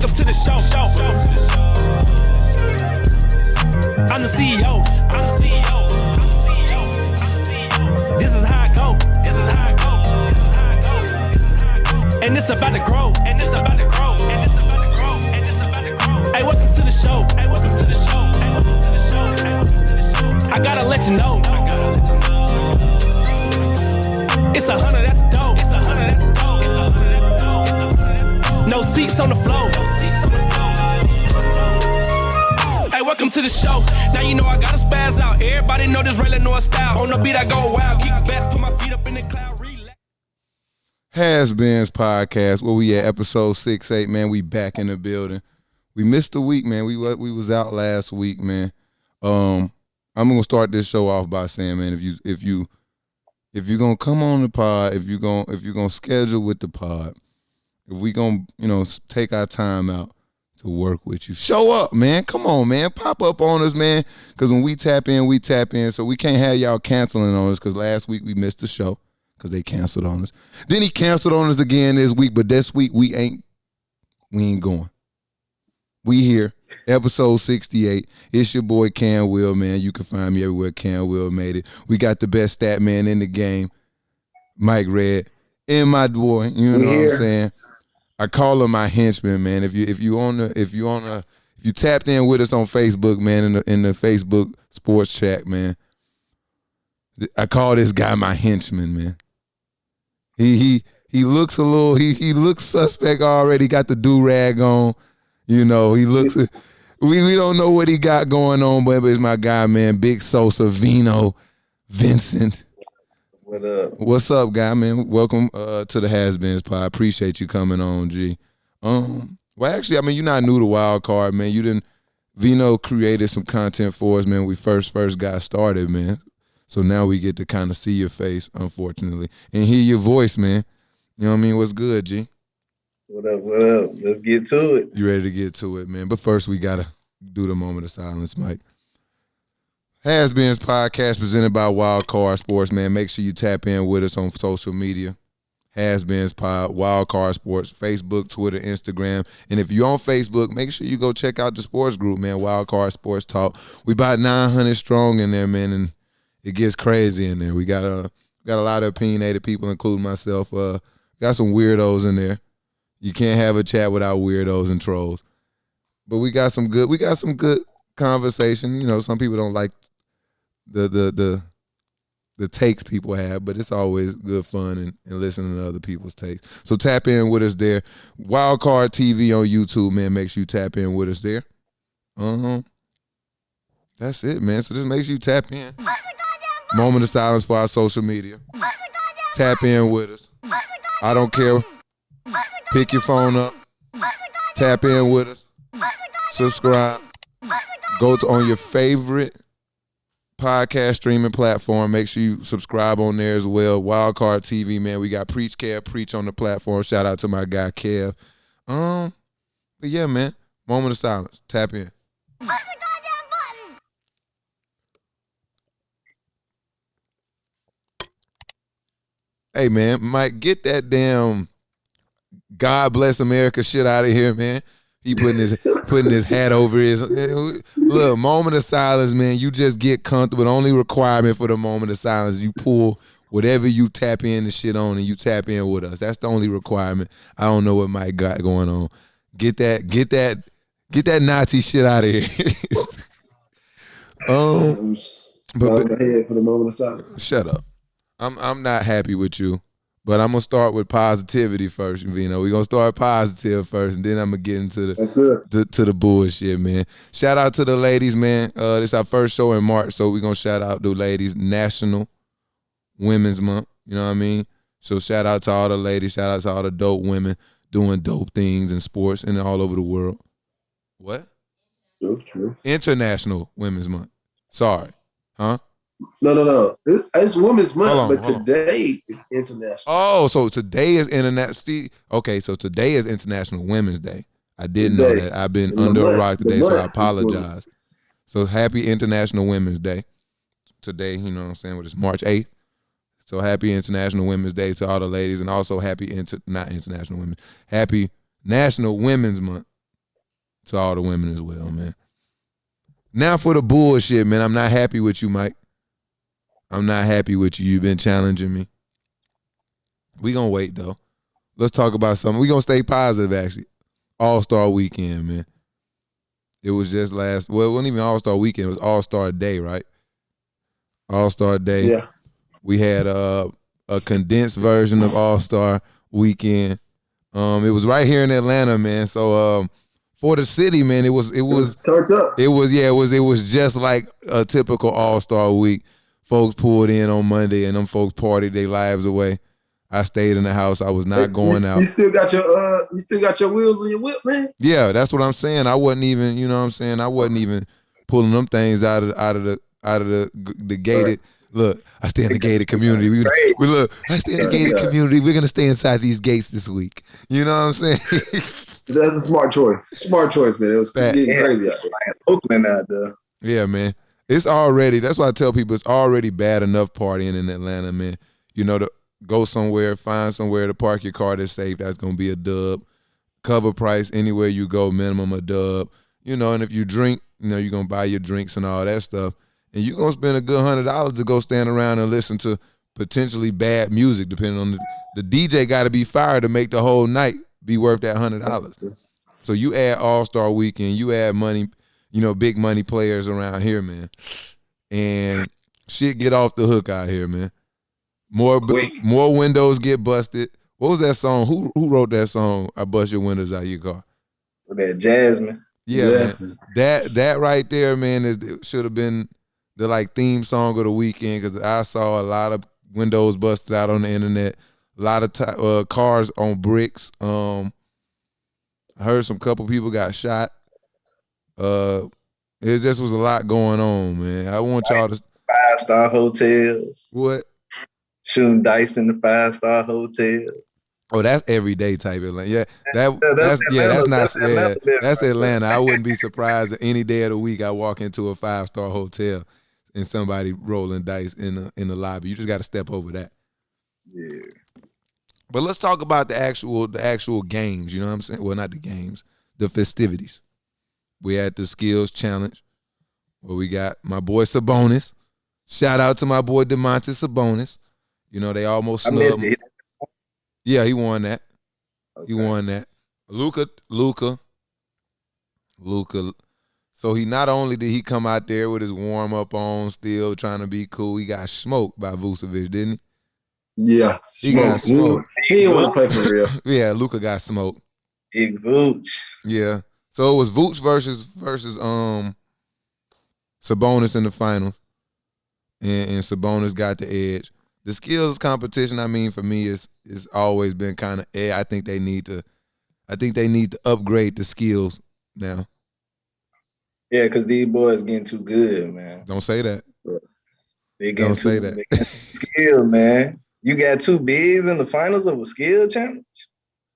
welcome to the show. I'm the CEO. This is how I go. And it's about to grow. Hey, welcome to the show. I gotta let you know. It's 100 at the door. No seats on the floor. Hey, welcome to the show. Now you know I gotta spaz out. Everybody know this Raylan North style. On the beat I go wild. Keep back, put my feet up in the cloud. HasBeens podcast. Where we at? Episode 68, man. We back in the building. We missed a week, man. We was out last week, man. I'm gonna start this show off by saying, man, if you're gonna come on the pod, if you're gonna schedule with the pod, if we gonna take our time out to work with you, show up, man. Come on, man. Pop up on us, man. Because when we tap in. So we can't have y'all canceling on us. Because last week we missed the show because they canceled on us. Then he canceled on us again this week. But this week we ain't going. We here, episode 68. It's your boy Cam Will, man. You can find me everywhere Cam Will made it. We got the best stat man in the game, Mike Red, and my boy. You know what I'm saying? I call him my henchman, man. If you tapped in with us on Facebook, man, in the Facebook sports chat, man, I call this guy my henchman, man. He looks he looks suspect already. Got the do-rag on. He looks. We don't know what he got going on, but it's my guy, man. Big Sosa, Vino, Vincent. What up? What's up, guy, man? Welcome to the HasBeens pod. Appreciate you coming on, G. Well, actually, you're not new to Wild Card, man. Vino created some content for us, man. When we first got started, man. So now we get to kind of see your face, unfortunately, and hear your voice, man. You know what I mean? What's good, G? What up? Let's get to it. You ready to get to it, man? But first, we got to do the moment of silence, Mike. HasBeens podcast presented by Wild Card Sports, man. Make sure you tap in with us on social media. HasBeens pod, Wild Card Sports, Facebook, Twitter, Instagram. And if you're on Facebook, make sure you go check out the sports group, man, Wild Card Sports Talk. We about 900 strong in there, man, and it gets crazy in there. We got a lot of opinionated people, including myself. Got some weirdos in there. You can't have a chat without weirdos and trolls. But we got some good conversation. Some people don't like the takes people have, but it's always good fun and listening to other people's takes. So tap in with us there. Wildcard TV on YouTube, man. Make sure you tap in with us there. That's it, man. So just make sure you tap in. Moment of silence for our social media. Tap in with us. I don't care. Pick your phone up. Tap in with us. Subscribe. Go on your favorite podcast streaming platform. Make sure you subscribe on there as well. Wildcard TV, man. We got Preach Kev, Preach on the platform. Shout out to my guy Kev. But yeah, man. Moment of silence. Tap in. Push the goddamn button. Hey, man. Mike, get that damn God bless America shit out of here, man. He putting his hat over his look. Moment of silence, man. You just get comfortable. The only requirement for the moment of silence, you pull whatever you tap in the shit on, and you tap in with us. That's the only requirement. I don't know what Mike got going on. Get that Nazi shit out of here. But ahead for the moment of silence. Shut up. I'm not happy with you. But I'm going to start with positivity first, Vino. We're going to start positive first, and then I'm going to get into the bullshit, man. Shout out to the ladies, man. This is our first show in March, so we're going to shout out the ladies. National Women's Month, you know what I mean? So shout out to all the ladies. Shout out to all the dope women doing dope things in sports and all over the world. What? True. International Women's Month. Sorry. Huh? No. It's Women's Month, but today is international. Oh, so today is international. Okay, so today is International Women's Day. I didn't know that. I've been under a rock today, so I apologize. So happy International Women's Day. Today, you know what I'm saying, it's March 8th. So happy International Women's Day to all the ladies, and also happy National Women's Month. to all the women as well, man. Now for the bullshit, man. I'm not happy with you, Mike. I'm not happy with you. You've been challenging me. We gonna wait though. Let's talk about something. We gonna stay positive actually. All-Star Weekend, man. It was just well, it wasn't even All-Star Weekend. It was All-Star Day, right? All-Star Day. Yeah. We had a condensed version of All-Star Weekend. It was right here in Atlanta, man. So for the city, man, it was turned up. it was just like a typical All-Star week. Folks pulled in on Monday and them folks partied their lives away. I stayed in the house. I was not going out. You still got your wheels on your whip, man? Yeah, that's what I'm saying. I wasn't even, you know what I'm saying? I wasn't even pulling them things out of the gated. Right. Look, I stay in the gated community. I stay in the gated community. We're gonna stay inside these gates this week. You know what I'm saying? That's a smart choice. Smart choice, man. It was getting crazy out there. Oakland out there. Yeah, man. It's already. That's why I tell people it's already bad enough partying in Atlanta, man. You know, to go somewhere, find somewhere to park your car that's safe. That's gonna be a dub. Cover price anywhere you go, minimum a dub. You know, and if you drink, you know, you're gonna buy your drinks and all that stuff. And you're going to spend a good $100 to go stand around and listen to potentially bad music, depending on the DJ got to be fired to make the whole night be worth that $100. So you add All-Star Weekend, you add money, you know, big money players around here, man. And shit get off the hook out here, man. More windows get busted. What was that song? Who wrote that song, I Bust Your Windows Out Your Car? That Jasmine. Yeah, man. That right there, man, should have been the like theme song of the weekend, because I saw a lot of windows busted out on the internet, a lot of cars on bricks. I heard some couple people got shot. It just was a lot going on, man. I want y'all to 5-star hotels. What? Shooting dice in the 5-star hotels. Oh, that's everyday type Atlanta. Yeah, that's Atlanta. I wouldn't be surprised that any day of the week I walk into a 5-star hotel and somebody rolling dice in the lobby. You just got to step over that. Yeah. But let's talk about the actual games. You know what I'm saying? Well, not the games, the festivities. We had the skills challenge where we got my boy Sabonis. Shout out to my boy DeMontis Sabonis. You know, they almost snubbed him. Yeah, he won that. Okay. He won that. Luka. So he not only did he come out there with his warm up on, still trying to be cool, he got smoked by Vucevic, didn't he? Yeah, he got smoked. He didn't want to play for real. Yeah, Luka got smoked. Big Vooch. Yeah. So it was Vooch versus Sabonis in the finals, and Sabonis got the edge. The skills competition, I mean, for me, is always been kind of. I think they need to upgrade the skills now. Yeah, because these boys getting too good, man. Don't say that. Don't say that. Skill, man. You got two bigs in the finals of a skill challenge?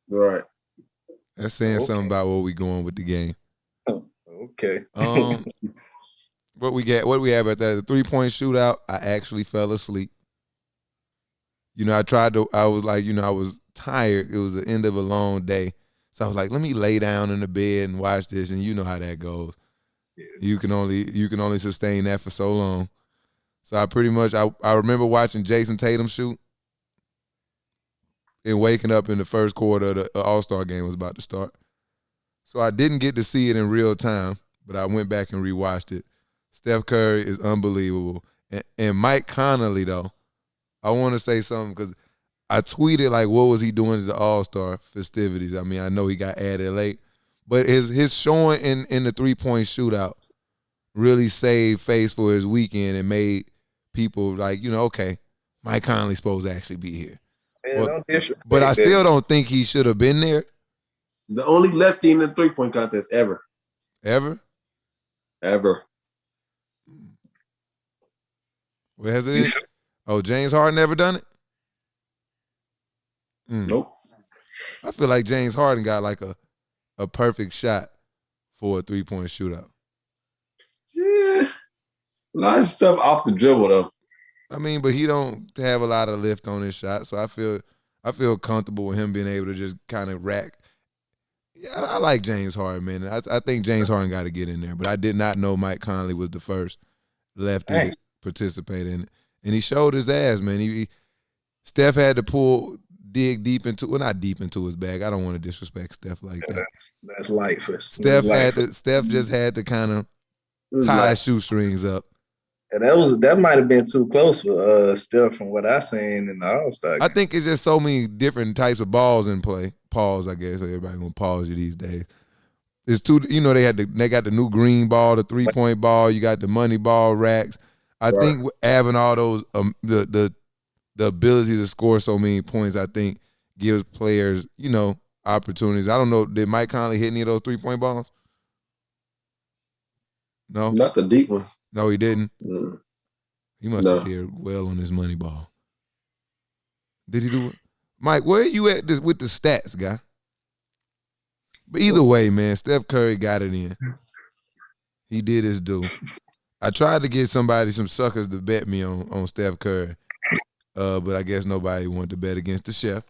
Right. That's saying something about where we going with the game. Oh, okay. What we have at that? The 3-point shootout, I actually fell asleep. You know, I was tired. It was the end of a long day. So I was like, let me lay down in the bed and watch this, and you know how that goes. Yeah. You can only sustain that for so long. So I remember watching Jason Tatum shoot and waking up in the first quarter of the All-Star game was about to start. So I didn't get to see it in real time, but I went back and rewatched it. Steph Curry is unbelievable. And Mike Conley, though, I want to say something because I tweeted, like, what was he doing at the All-Star festivities? I mean, I know he got added late, but his showing in the 3-point shootout really saved face for his weekend and made people like, you know, okay, Mike Conley's supposed to actually be here. Man, but I still don't think he should have been there. The only lefty in the 3-point contest ever. Ever? Ever. Where has it? Oh, James Harden ever done it? Nope. I feel like James Harden got like a perfect shot for a 3-point shootout. Yeah. A lot of stuff off the dribble, though. I mean, but he don't have a lot of lift on his shot, so I feel comfortable with him being able to just kind of rack. Yeah, I like James Harden, man. I think James Harden got to get in there, but I did not know Mike Conley was the first lefty to participate in it, and he showed his ass, man. Steph had to dig deep into, well, not deep into his bag. I don't want to disrespect Steph like that. That's light for Steph just had to kind of tie his shoestrings up. And that might have been too close for Steph from what I seen in the All-Star game. I think it's just so many different types of balls in play. Pause, I guess. Everybody gonna pause you these days. It's two. You know they got the new green ball, the 3-point ball. You got the money ball racks. I think having all those the ability to score so many points, I think gives players opportunities. I don't know. Did Mike Conley hit any of those 3-point balls? No, not the deep ones. No, he didn't. He must have did well on his money ball. Did he do it? Mike, where are you at with the stats, guy? But either way, man, Steph Curry got it in. He did his due. I tried to get some suckers to bet me on Steph Curry, but I guess nobody wanted to bet against the chef.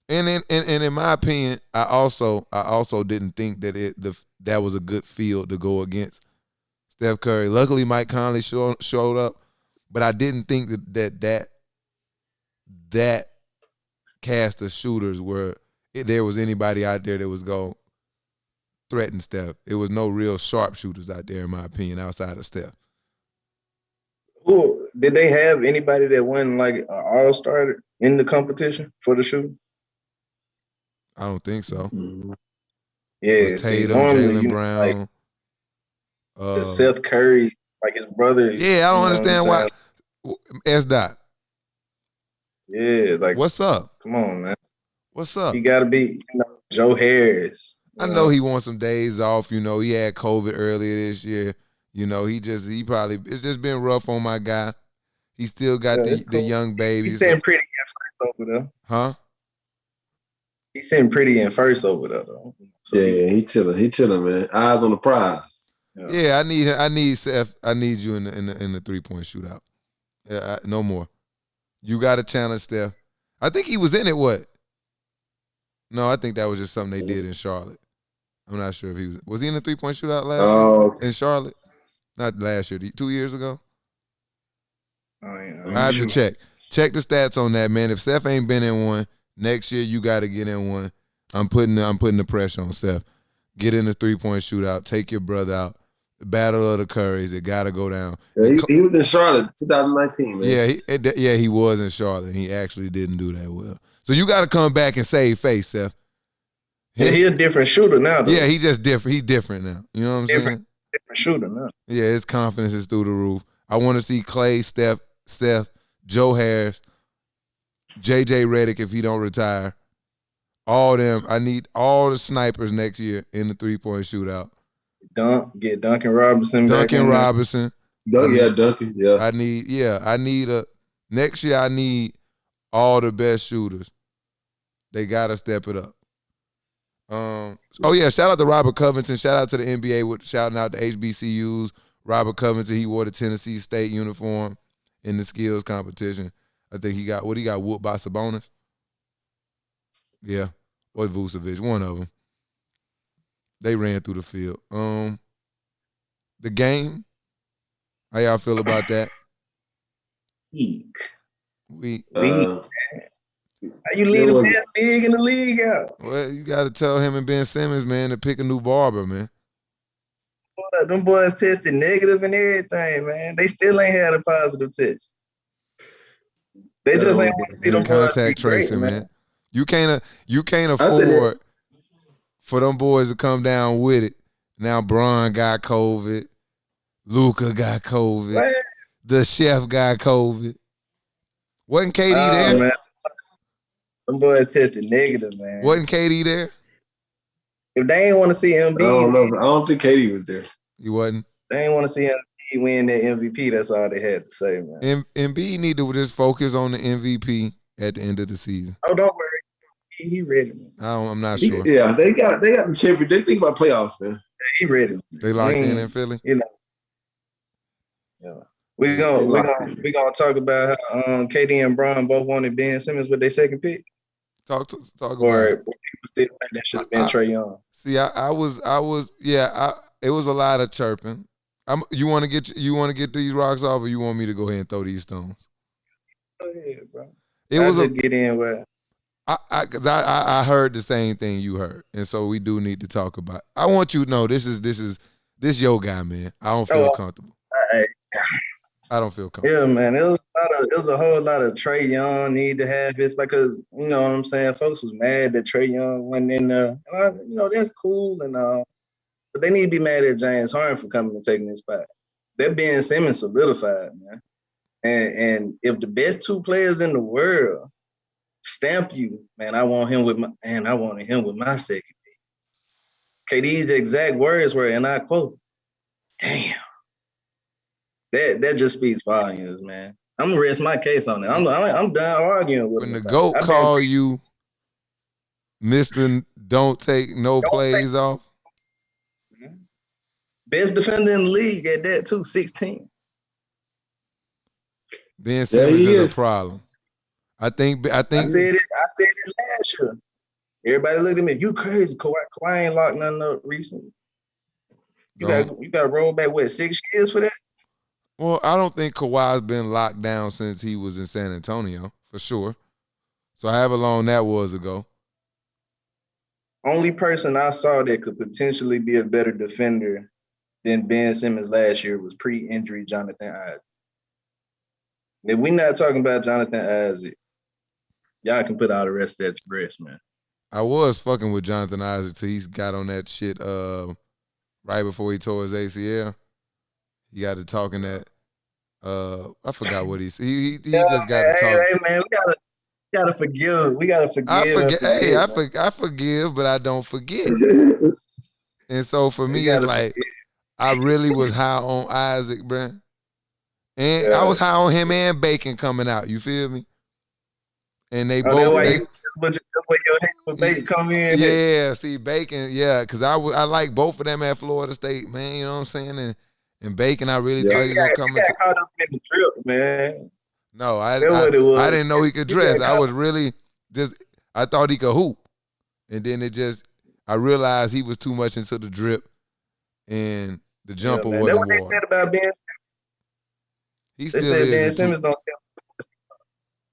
And in my opinion, I also didn't think that that was a good field to go against Steph Curry. Luckily, Mike Conley showed up, but I didn't think that cast of shooters there was anybody out there that was going to threaten Steph. It was no real sharpshooters out there, in my opinion, outside of Steph. Well, did they have anybody that won like an All-Star in the competition for the shooting? I don't think so. Mm-hmm. Yeah, it was Tatum, Jaylen Brown. Like, Seth Curry, like his brother. Yeah, I don't understand why. S. Dot. Yeah, like what's up? Come on, man. What's up? He got to be Joe Harris. I know he wants some days off. He had COVID earlier this year. It's just been rough on my guy. He still got the young babies. He's sitting pretty in first over there. Huh? He's sitting pretty in first over there, though. So he chilling. He chilling, man. Eyes on the prize. Yeah, I need Seth. I need you in the 3-point shootout. Yeah, no more. You got to challenge Steph. I think he was in it. What? No, I think that was just something they did in Charlotte. I'm not sure if he was he in the 3-point shootout last year in Charlotte? Not last year, 2 years ago. I have to check. Check the stats on that, man. If Steph ain't been in one, next year you got to get in one. I'm putting the pressure on Steph. Get in the 3-point shootout. Take your brother out. Battle of the Currys. It got to go down. Yeah, he was in Charlotte 2019, man. Yeah, he was in Charlotte. He actually didn't do that well. So you got to come back and save face, Seth. He's a different shooter now, though. Yeah, he's just different. He's different now. You know what I'm saying? Different shooter now. Yeah, his confidence is through the roof. I want to see Clay, Steph, Joe Harris, JJ Redick if he don't retire. All them. I need all the snipers next year in the 3-point shootout. Get Duncan Robinson. Duncan Robinson. Duncan. Yeah. I need next year I need all the best shooters. They gotta step it up. Shout out to Robert Covington. Shout out to the NBA with shouting out to HBCUs. Robert Covington, he wore the Tennessee State uniform in the skills competition. I think he got whooped by Sabonis. Yeah, or Vucevic, one of them. They ran through the field. The game, how y'all feel about that? Weak. How you leave the best big in the league out? Well, you got to tell him and Ben Simmons, man, to pick a new barber, man. Boy, them boys tested negative and everything, man. They still ain't had a positive test. They just ain't want to see them boys contact tracing, man. You can't afford for them boys to come down with it. Now Bron got COVID. Luka got COVID. What? The chef got COVID. Wasn't KD there? Man. Them boys tested negative, man. Wasn't KD there? If they ain't want to see Embiid, I don't think KD was there. He wasn't. They ain't want to see Embiid win that MVP. That's all they had to say, man. Embiid need to just focus on the MVP at the end of the season. Oh, don't worry. He ready, man. I'm not sure. Yeah, they got the champion. They think about playoffs, man. Yeah, he ready. They locked in Philly. Yeah. We're gonna talk about how KD and Bron both wanted Ben Simmons with their second pick. Talk about Or it. people still think that should have been Trae Young. See, I was, it was a lot of chirping. You want to get these rocks off, or you want me to go ahead and throw these stones? Go ahead, bro. It I was just get in where because I heard the same thing you heard, and so we do need to talk about it. I want you to know this your guy, man. I don't feel comfortable. right. I don't feel comfortable. Yeah, man. It was a whole lot of Trae Young need to have this because you know what I'm saying. Folks was mad that Trae Young went in there. And that's cool and all, but they need to be mad at James Harden for coming and taking his spot. That Ben Simmons solidified, man. And if the best two players in the world stamp you, man, I wanted him with my second pick. Okay, these exact words were, and I quote, "Damn." That just speaks volumes, man. I'm gonna rest my case on it. I'm done arguing with him. When the GOAT call you Mr. Don't take no plays off. Best defender in the league at that too, 16. Ben Simmons is a problem. I think I said it last year. Everybody looked at me. You crazy? Kawhi ain't locked nothing up recently. You got to roll back 6 years for that. Well, I don't think Kawhi's been locked down since he was in San Antonio, for sure. So however long that was ago. Only person I saw that could potentially be a better defender than Ben Simmons last year was pre-injury Jonathan Isaac. If we're not talking about Jonathan Isaac, y'all can put all the rest of that to rest, man. I was fucking with Jonathan Isaac till he got on that shit right before he tore his ACL. He got to talking that I forgot what he said. He just got to talk. Hey man, we gotta forgive. We gotta forgive. I forgive, but I don't forget. And so for me, it's like I really was high on Isaac, bro. And I was high on him and Bacon coming out. You feel me? And they both. That's where your hate for Bacon come in. Yeah, see Bacon. Yeah, because I like both of them at Florida State, man. You know what I'm saying? And Bacon, I really thought he was gonna come into. Caught up in the drip, man. No, I didn't know he could dress. I was really I thought he could hoop, and then I realized he was too much into the drip, and the jumper wasn't. That's what they said about Ben Simmons. He still is. Ben Simmons don't care.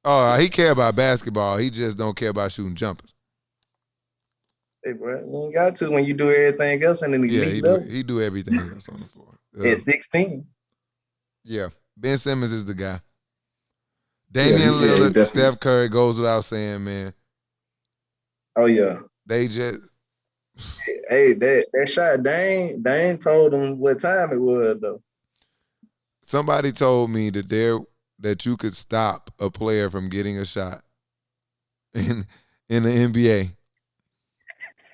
Oh, he care about basketball. He just don't care about shooting jumpers. Hey, bro, you ain't got to when you do everything else in the league. He do everything else on the floor. At 16. Yeah, Ben Simmons is the guy. Damian Lillard, Steph Curry goes without saying, man. Oh yeah. They just. Hey, that shot, Dame told him what time it was though. Somebody told me that you could stop a player from getting a shot in the NBA.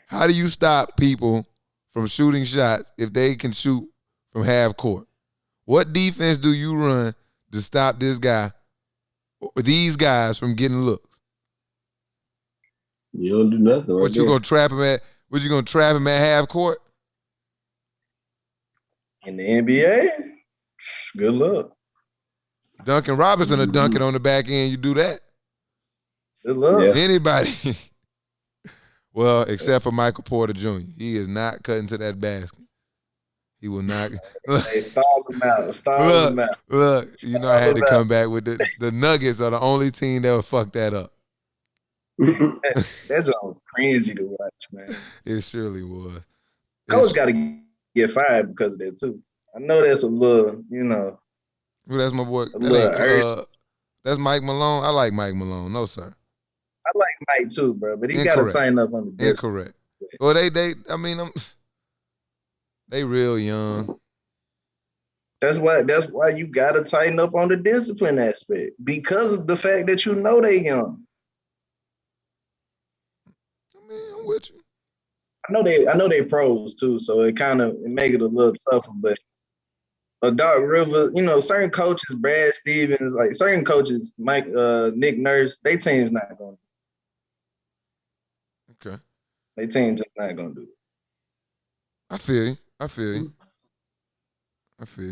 How do you stop people from shooting shots if they can shoot from half court? What defense do you run to stop this guy or these guys from getting looks? You don't do nothing. What you gonna trap him at? What you gonna trap him at half court? In the NBA? Good luck. Duncan Robinson will dunk it on the back end. You do that. Good luck. Yeah. Anybody. Well, except for Michael Porter Jr. He is not cutting to that basket. He will not. Hey, stall him out. Look, you know I had to come back with the Nuggets are the only team that would fuck that up. That joint was cringy to watch, man. It surely was. Coach got to get fired because of that too. I know that's a little, Well, that's my boy. That's Mike Malone. I like Mike Malone. No, sir. I like Mike too, bro, but he got to tighten up on the discipline. Incorrect. Well, they real young. That's why you got to tighten up on the discipline aspect because of the fact that you know they young. I'm with you. I know they pros too, so it make it a little tougher. But a Doc Rivers, certain coaches, Brad Stevens, like certain coaches, Nick Nurse, they team's not going to. Okay. They team just not going to do it. I feel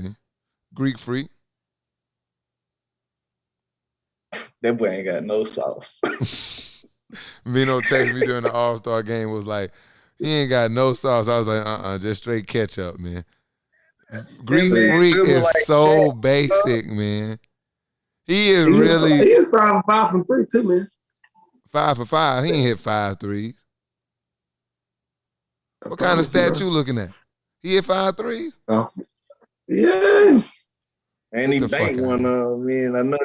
you. Greek Freak. That boy ain't got no sauce. Vino texted me during the All-Star game, was like, he ain't got no sauce. I was like, just straight ketchup, man. Greek man Freak dribble is like so Shaq, basic, man. He is He really is 5 from 3 too, man. 5 for 5. He ain't hit 5 threes. What kind of stat you looking at? He hit 5 threes? Oh, yes. and he banked one on me, and I know.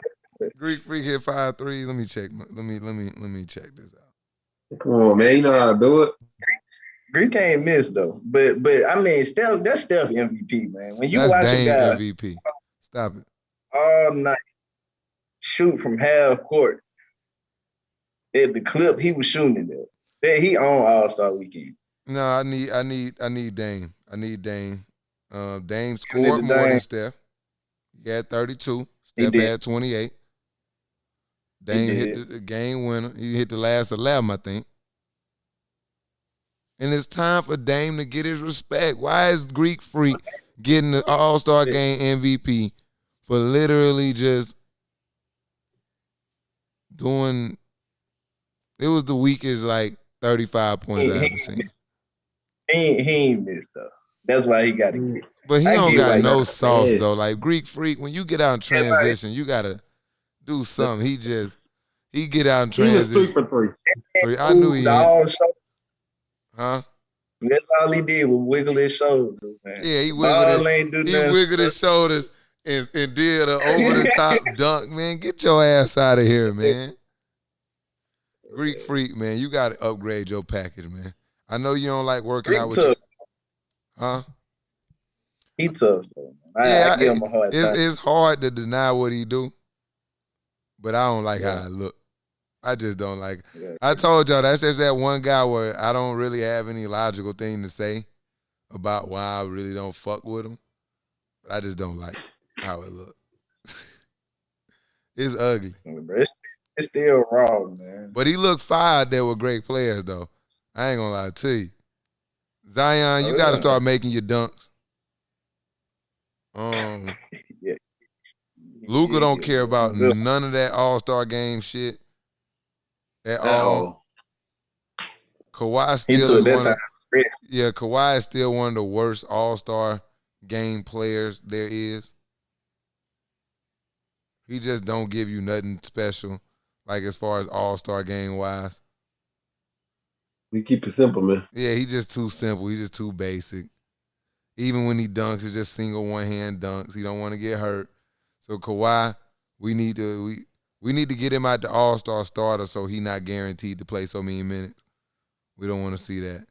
Greek Freak hit 5 threes. Let me check. Let me check this out. Come on, man. You know how to do it. Greek ain't missed though, but I mean, Steph, that's Steph MVP, man. When you That's watch Dame a guy MVP. Stop it. all night shoot from half court at the clip he was shooting it at, that he on All-Star weekend. No, I need Dame. I need Dame. Dame scored more Dame. than Steph. He had 32. He Steph did. had 28. Dame hit the game winner. He hit the last 11, I think. And it's time for Dame to get his respect. Why is Greek Freak getting the All-Star Game MVP for literally just doing – it was the weakest, like, 35 points I ever seen. He ain't missed though. That's why he got to get. But he don't got no sauce, yeah. though. Like, Greek Freak, when you get out in transition, you got to do something. He get out in He was transition. 3 for 3. I knew he had. Huh? That's all he did was wiggle his shoulders, man. Yeah, he wiggled wiggled his shoulders and did an over-the-top dunk, man. Get your ass out of here, man. Greek Freak, man, you got to upgrade your package, man. I know you don't like working out with you. Huh? He tough, though. I give him a hard time. It's hard to deny what he do, but I don't like how I look. I just don't like it. Yeah. I told y'all, that's just that one guy where I don't really have any logical thing to say about why I really don't fuck with him. But I just don't like how it look. It's ugly. It's still raw, man. But he looked fine there with great players, though. I ain't gonna lie to you. Zion, you got to start making your dunks. Yeah. Luka don't care about none of that All-Star game shit at all. Kawhi still is Kawhi is still one of the worst All-Star game players there is. He just don't give you nothing special, like as far as All-Star game wise. We keep it simple, man. Yeah, he's just too simple. He's just too basic. Even when he dunks, it's just single one-hand dunks. He don't want to get hurt. So Kawhi, we need to get him out the All-Star starter so he not guaranteed to play so many minutes. We don't want to see that.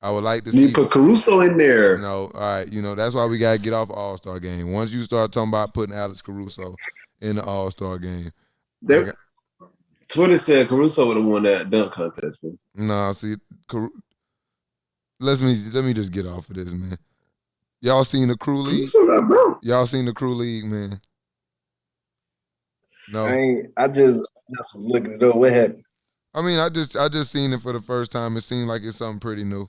I would like to see. You put Caruso in there. No, all right. That's why we got to get off All-Star game. Once you start talking about putting Alex Caruso in the All-Star game. Twitter said Caruso would have won that dunk contest. Man. No, see, let me just get off of this, man. Y'all seen the Crew League? Y'all seen the Crew League, man? No. I just was looking it up. What happened? I mean, I just seen it for the first time. It seemed like it's something pretty new.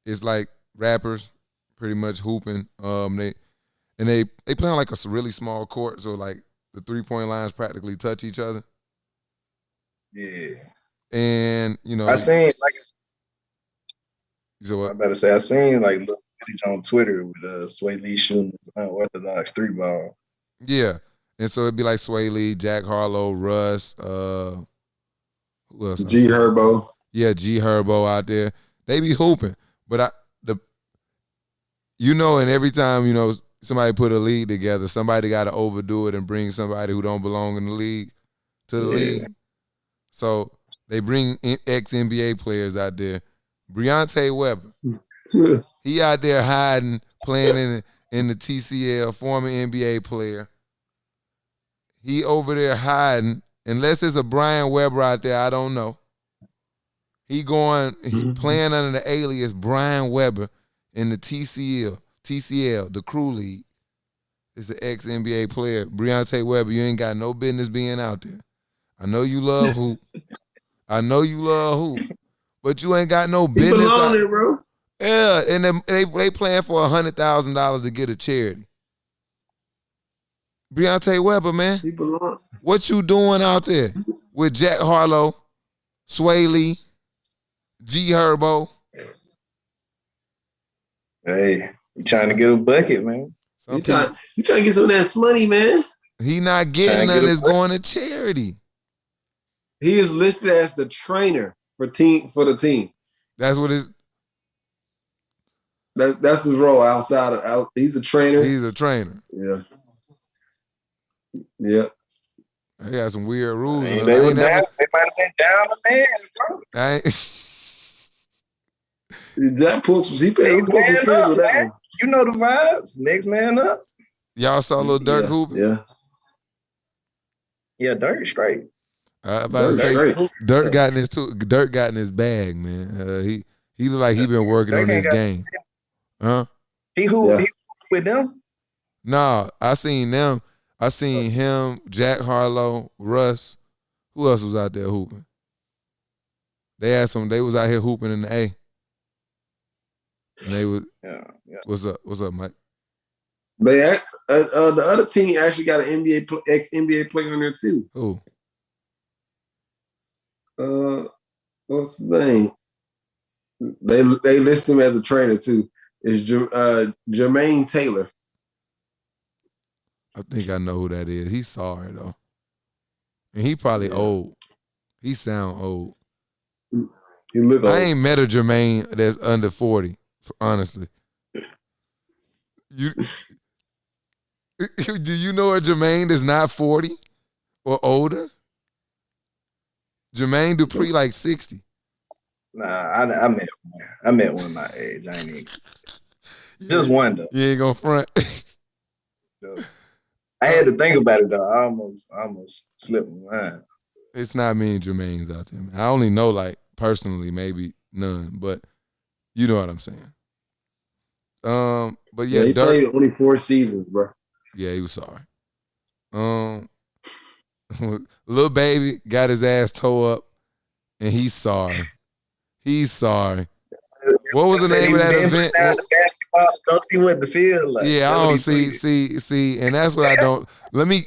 It's like rappers pretty much hooping. They play on like a really small court, so like the 3-point lines practically touch each other. Yeah. And I seen like. So what? I better say I seen like little footage on Twitter with Sway Lee shooting his unorthodox 3-ball. Yeah, and so it'd be like Sway Lee, Jack Harlow, Russ, who else? G Herbo. Yeah, G Herbo out there. They be hooping, but and every time somebody put a league together, somebody got to overdo it and bring somebody who don't belong in the league to the league. So they bring ex-NBA players out there. Briante Weber, he out there hiding, playing in the TCL, former NBA player. He over there hiding. Unless it's a Brian Weber out there, I don't know. He playing under the alias Brian Weber in the TCL, the Crew League. It's an ex-NBA player. Briante Weber, you ain't got no business being out there. I know you love hoop. But you ain't got no business. He belong there, bro. Yeah, and they playing for $100,000 to get a charity. Briante Weber, man. He belong. What you doing out there? with Jack Harlow, Sway Lee, G Herbo. Hey, you trying to get a bucket, man. You trying to get some of that money, man. He not getting nothing. It's going to charity. He is listed as the trainer for the team. That's what his. That's his role outside. He's a trainer. He's a trainer. Yeah. Yeah. They got some weird rules. They might have been down the man, bro. Jack pulled some strings with that one. You know the vibes. Next man up. Y'all saw Lil Durk hooping? Yeah. Yeah, Dirk straight. I about to say Dirk got in his bag, man. He look like he been working on this game. Huh? He hooped with them? Nah, I seen them. I seen him, Jack Harlow, Russ. Who else was out there hooping? They was out here hooping in the A. And they was What's up, Mike? But the other team actually got an ex-NBA player on there too. Who? What's his name? They list him as a trainer too. It's Jermaine Taylor. I think I know who that is. He's sorry though, and he probably old. He sound old. He look old. I ain't met a Jermaine that's under 40. Honestly, do you know a Jermaine that's not 40 or older? Jermaine Dupree like 60. Nah, I met one my age. I ain't even just one though. You ain't gonna front. I had to think about it though. I almost slipped my mind. It's not many Jermaines out there, man. I only know like personally maybe none, but you know what I'm saying. But yeah, he Dirk played only 4 seasons, bro. Yeah, he was sorry. Lil Baby got his ass toe up, and he's sorry. He's sorry. What was the name of that event? Don't see what the field like. Yeah, I don't see, and that's what I don't. Let me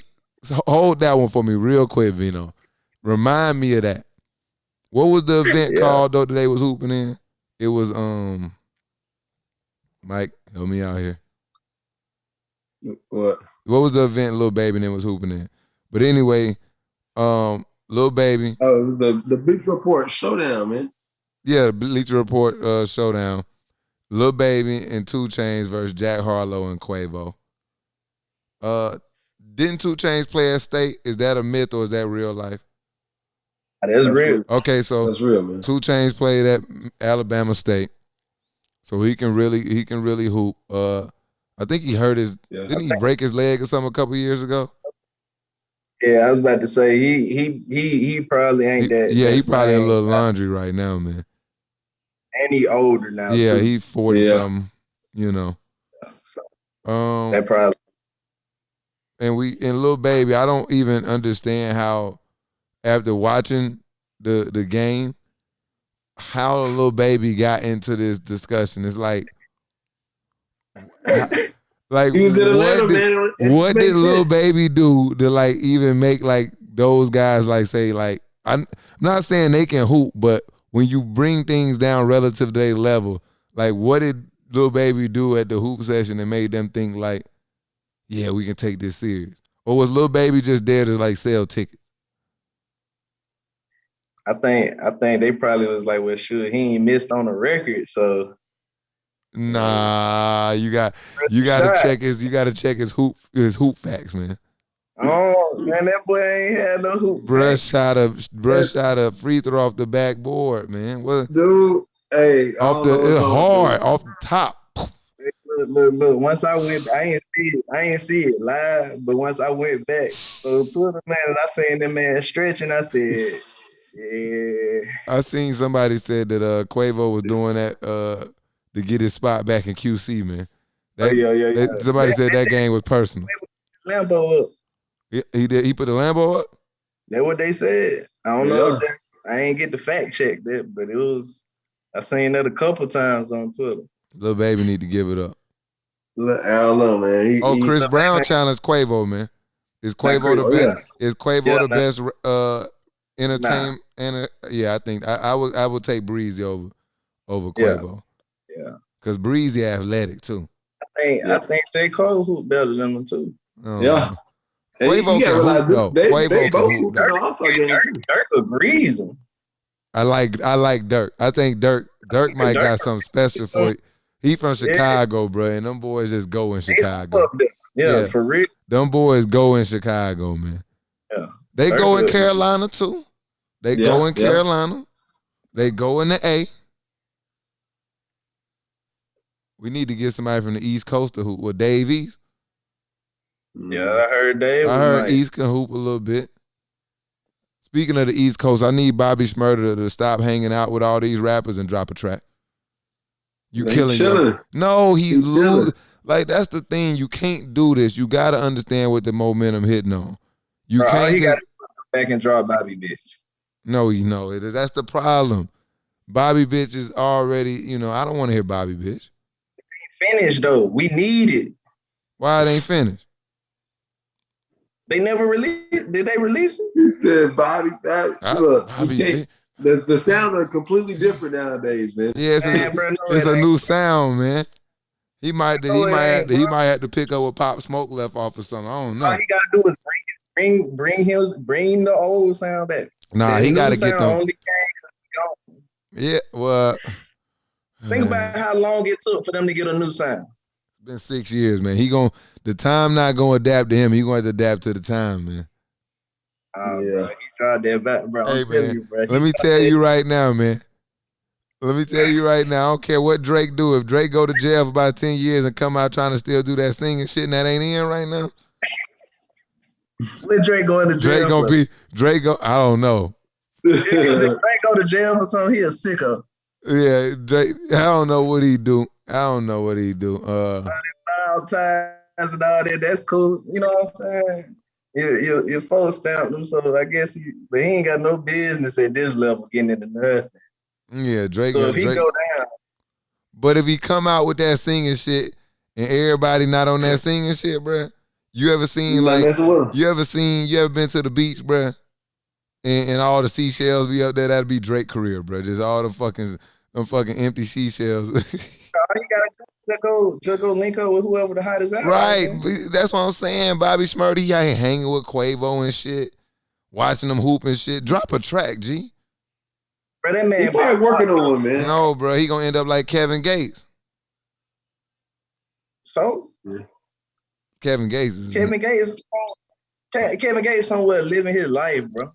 hold that one for me real quick, Vino. Remind me of that. What was the event called though that they was hooping in? It was Mike, help me out here. What was the event Lil Baby and them was hooping in? But anyway, Lil Baby. Oh, the Bleacher Report showdown, man. Yeah, Bleacher Report showdown. Lil Baby and 2 Chainz versus Jack Harlow and Quavo. Didn't 2 Chainz play at State? Is that a myth or is that real life? That's real. Okay, so that's real, man. 2 Chainz played at Alabama State, so he can really hoop. I think he hurt his. Didn't he break his leg or something a couple years ago? Yeah, I was about to say he probably ain't that. Yeah, he probably a little laundry right now, man. And he older now. Yeah, too. he 40 something. You know. So, that probably. And Lil Baby, I don't even understand how, after watching the game, how Lil Baby got into this discussion. It's like he was in Atlanta, man. What did Lil Baby do to like even make like those guys like say like I'm not saying they can hoop, but when you bring things down relative to their level, like what did Lil Baby do at the hoop session that made them think like, yeah, we can take this serious? Or was Lil Baby just there to like sell tickets? I think they probably was like, well, sure, he ain't missed on the record, so. Nah, you gotta check his hoop facts, man. Oh man, that boy ain't had no hoop. Brush shot a free throw off the backboard, man. What, dude? Hey, off the top. Look. Once I went, I ain't see it live, but once I went back on Twitter, man, and I seen that man stretching, I said, yeah. I seen somebody said that Quavo was doing that to get his spot back in QC, man. Somebody said that game was personal. Lambo up. He did. He put the Lambo up. That's what they said. I don't know. If I ain't get the fact check that, but it was. I seen that a couple times on Twitter. Lil Baby need to give it up. I don't know, man. Chris Brown challenged Quavo, man. Is Quavo the best? Yeah. Is Quavo the best entertainment, yeah, I think I would take Breezy over Yeah. Quavo. Yeah. Cause Breezy athletic too. I think J. Cole hoop better than them too. Yeah. And Quavo you can gotta realize hoop though. they Quavo can both hoop in though. the All-Star game too. Dirk agrees him. I like Dirk. I think Dirk might Dirk got something special for it. He from Chicago, bro, and them boys just go in Chicago. Yeah, for real. Them boys go in Chicago, man. Yeah. They Dirk go in good. Carolina too. They go in Carolina. They go in the A. We need to get somebody from the East Coast to hoop. With Dave East. Yeah, I heard Dave. I heard nice. East can hoop a little bit. Speaking of the East Coast, I need Bobby Shmurda to stop hanging out with all these rappers and drop a track. You killing him. No, he's losing. Like, that's the thing. You can't do this. You got to understand what the momentum hitting on. You Bro, can't all just... got to back and draw Bobby bitch. No, that's the problem. Bobby bitch is already, I don't want to hear Bobby bitch. Finished though. We need it. Why it ain't finished? They never released. Did they release it? You said Bobby. Look, Bobby, the sounds are completely different nowadays, man. Yeah, it's a new sound, man. He might have to pick up what Pop Smoke left off or something. I don't know. All he gotta do is bring the old sound back. Nah, he gotta get them. Only came yeah, well. Think about how long it took for them to get a new sound. It's been 6 years, man. The time not gonna adapt to him. He gonna have to adapt to the time, man. Bro, he tried that back, bro. Hey, man, let me tell you right now, man. Let me tell you right now, I don't care what Drake do. If Drake go to jail for about 10 years and come out trying to still do that singing shit and that ain't in right now. When Drake going to jail? I don't know. If Drake go to jail for something, he a sicko. Yeah, Drake, I don't know what he do. All ties and all that, that's cool. You know what I'm saying? Your folks stamped him, so I guess but he ain't got no business at this level getting into nothing. Yeah, Drake. So if he go down. But if he come out with that singing shit and everybody not on that singing shit, bruh, you ever been to the beach, bruh, and all the seashells be up there? That'd be Drake's career, bruh. Just all the fucking empty seashells. All you gotta do is go link up with whoever the hottest out. Right. That's what I'm saying. Bobby Shmurda, he ain't hanging with Quavo and shit, watching them hoop and shit. Drop a track, G. Bro, that man he probably working on one, man. No, bro, he gonna end up like Kevin Gates. So? Kevin Gates somewhere living his life, bro.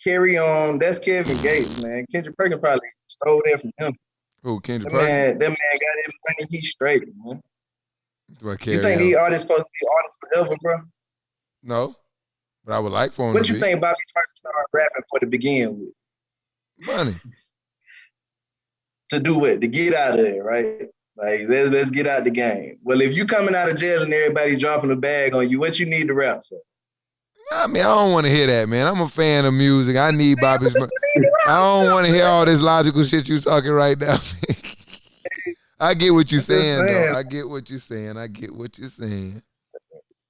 Carry on. That's Kevin Gates, man. Kendrick Perkins probably stole that from him. Who, Kendrick Perkins? That man got his money. He's straight, man. You think these artists supposed to be artists forever, bro? No, but I would like for him What to you think Bobby Smurf started rapping for to begin with? Money. To do what? To get out of there, right? Like, let's get out the game. Well, if you coming out of jail and everybody dropping a bag on you, what you need to rap for? I mean, I don't want to hear that, man. I'm a fan of music. I need Bobby Smurf. I don't want to hear all this logical shit you talking right now. I get what you're saying, though. I get what you're saying. Don't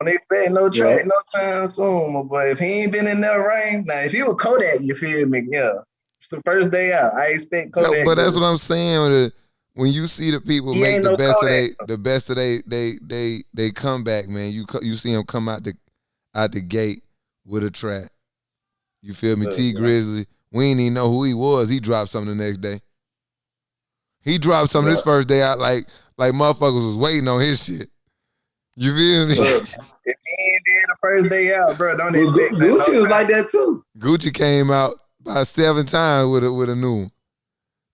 expect no track, no time soon, my boy. If he ain't been in that rain, now if he was Kodak, you feel me? Yeah, it's the first day out. I expect Kodak. No, but that's what I'm saying. When you see the people make the best of they come back, man. You see them come out the gate with a track. You feel me? T Grizzly. We didn't even know who he was. He dropped something the next day. He dropped something his first day out like motherfuckers was waiting on his shit. You feel me? If he ain't did the first day out, bro, don't expect Gucci was like that too. Gucci came out by 7 times with a new one.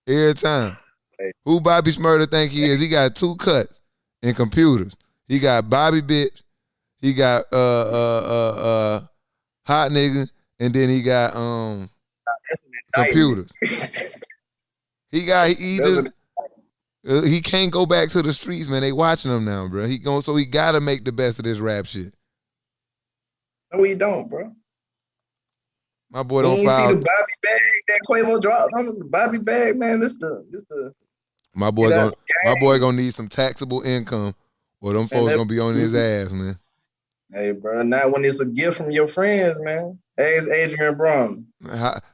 Every time. Hey. Who Bobby Shmurda think he is? He got 2 cuts in computers. He got Bobby Bitch. He got Hot Nigga, and then he got computers. he can't go back to the streets, man. They watching him now, bro. So he gotta make the best of this rap shit. No, we don't, bro. My boy don't see file. the Bobby bag that Quavo dropped on the Bobby bag, man. This the. My boy gonna need some taxable income, or them folks gonna be on his ass, man. Hey, bro, not when it's a gift from your friends, man. Hey, it's Adrian Brown.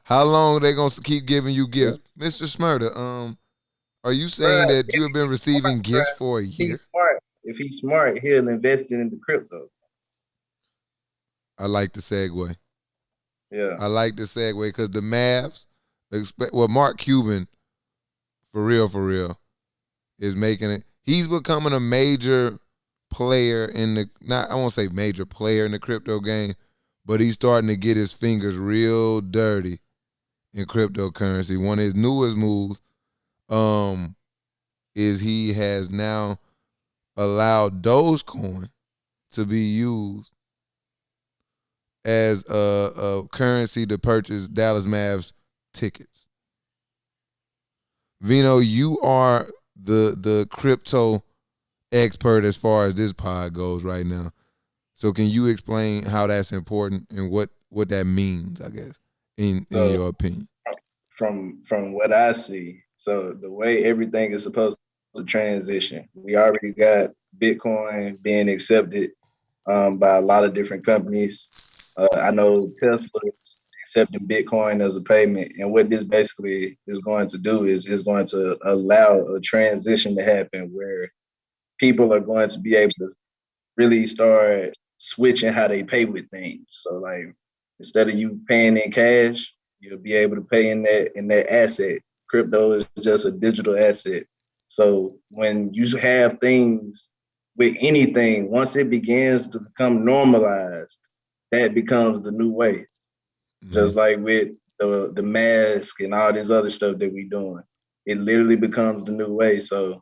How long are they gonna keep giving you gifts, Mr. Smurda? Are you Bruh, saying that you if have been he's smart, receiving gifts for a year? if he's smart, he'll invest in the crypto. I like the segue. Yeah. I like the segue because the Mavs, Mark Cuban, for real, is making it. He's becoming a major player in the I won't say major player in the crypto game, but he's starting to get his fingers real dirty in cryptocurrency. One of his newest moves, is he has now allowed Dogecoin to be used as a currency to purchase Dallas Mavs tickets. Vino, you are the crypto expert as far as this pod goes right now. So can you explain how that's important and what that means, I guess, in So your opinion? from what I see, so the way everything is supposed to transition, we already got Bitcoin being accepted by a lot of different companies. I know Tesla is accepting Bitcoin as a payment, and what this basically is going to do is going to allow a transition to happen where people are going to be able to really start switching how they pay with things. So like instead of you paying in cash, you'll be able to pay in that asset. Crypto is just a digital asset. So when you have things with anything, once it begins to become normalized, that becomes the new way. Mm-hmm. Just like with the mask and all this other stuff that we doing, it literally becomes the new way. So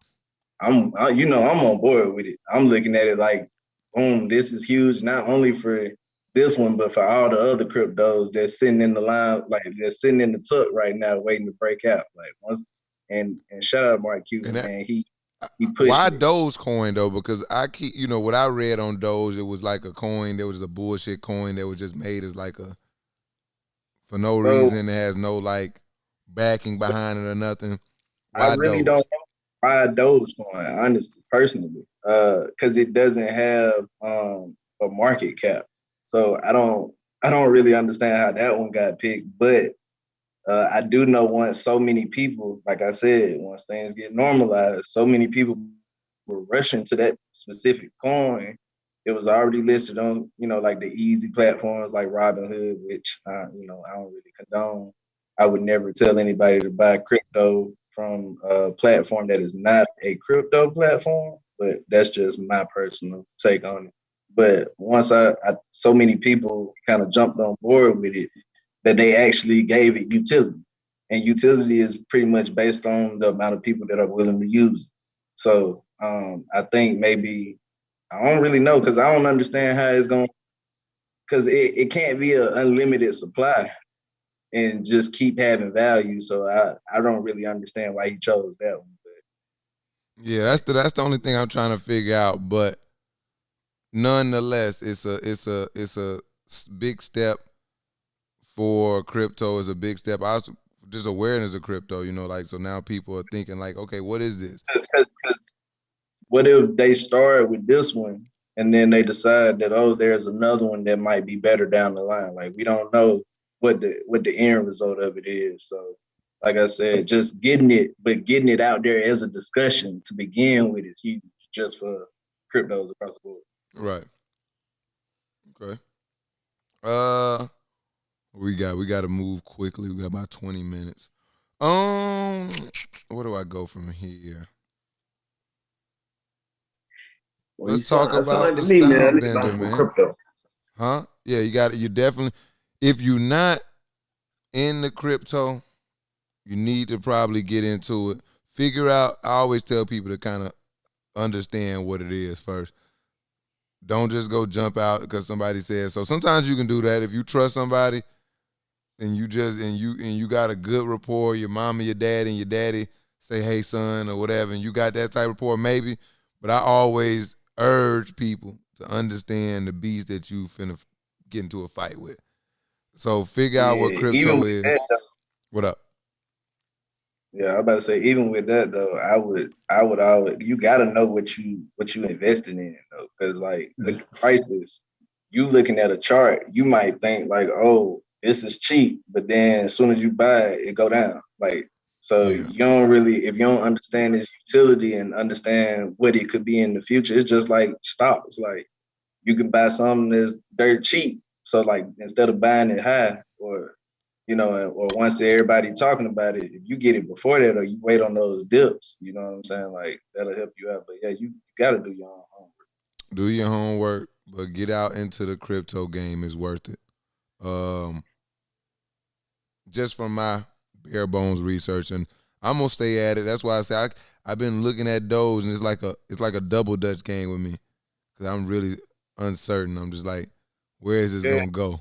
I'm on board with it. I'm looking at it like, boom, this is huge, not only for this one, but for all the other cryptos that's sitting in the line, like they're sitting in the tuck right now, waiting to break out. Like once, and shout out Mark And Cuban, that, man, he why pushing it. Dogecoin though? Because I keep, what I read on Doge, it was like a coin. There was a bullshit coin that was just made as like a for no So, reason. It has no like backing so behind it or nothing. I Why really don't Doge? know why Dogecoin, honestly, personally, because it doesn't have a market cap. So I don't really understand how that one got picked, but I do know once so many people, like I said, once things get normalized, so many people were rushing to that specific coin. It was already listed on, like the easy platforms like Robinhood, which, I don't really condone. I would never tell anybody to buy crypto from a platform that is not a crypto platform, but that's just my personal take on it. But once so many people kind of jumped on board with it, that they actually gave it utility. And utility is pretty much based on the amount of people that are willing to use it. So I think maybe I don't really know because I don't understand how it's going because it can't be an unlimited supply and just keep having value. So I don't really understand why he chose that one. Yeah, that's the only thing I'm trying to figure out. But nonetheless, it's a big step for crypto. Is a big step. I also just awareness of crypto. Like so now people are thinking like, okay, what is this? Because what if they start with this one and then they decide that, oh, there's another one that might be better down the line? Like we don't know what the end result of it is. So like I said, just getting it out there as a discussion to begin with is huge just for cryptos across the board. Right. Okay. We got to move quickly. We got about 20 minutes. Where do I go from here? Well, Let's talk it sound about like the to me, man, I style need to buy bender, some man. crypto. Huh? Yeah, you definitely, if you're not in the crypto, you need to probably get into it. Figure out, I always tell people to kind of understand what it is first. Don't just go jump out because somebody says so. Sometimes you can do that if you trust somebody and you got a good rapport, your mom and your daddy say, hey son, or whatever, and you got that type of rapport, maybe. But I always urge people to understand the beast that you finna get into a fight with. So figure out what Yeah, even crypto with is. that, What up? yeah, I'm about to say, even with that though, I would always, you got to know what you investing in though, because like the prices. you looking at a chart, you might think like, oh, this is cheap, but then as soon as you buy it, it go down. Like, so Yeah. you don't really, if you don't understand its utility and understand what it could be in the future, it's just like stocks. Like, you can buy something that's dirt cheap. So like, instead of buying it high, or or once everybody talking about it, if you get it before that, or you wait on those dips, you know what I'm saying? Like, that'll help you out. But yeah, you got to do your own homework. Do your homework, but get out into the crypto game is worth it. Just from my bare bones research, and I'm gonna stay at it. That's why I say I've been looking at Doge, and it's like a double dutch game with me because I'm really uncertain. I'm just like, where is this Yeah, gonna go?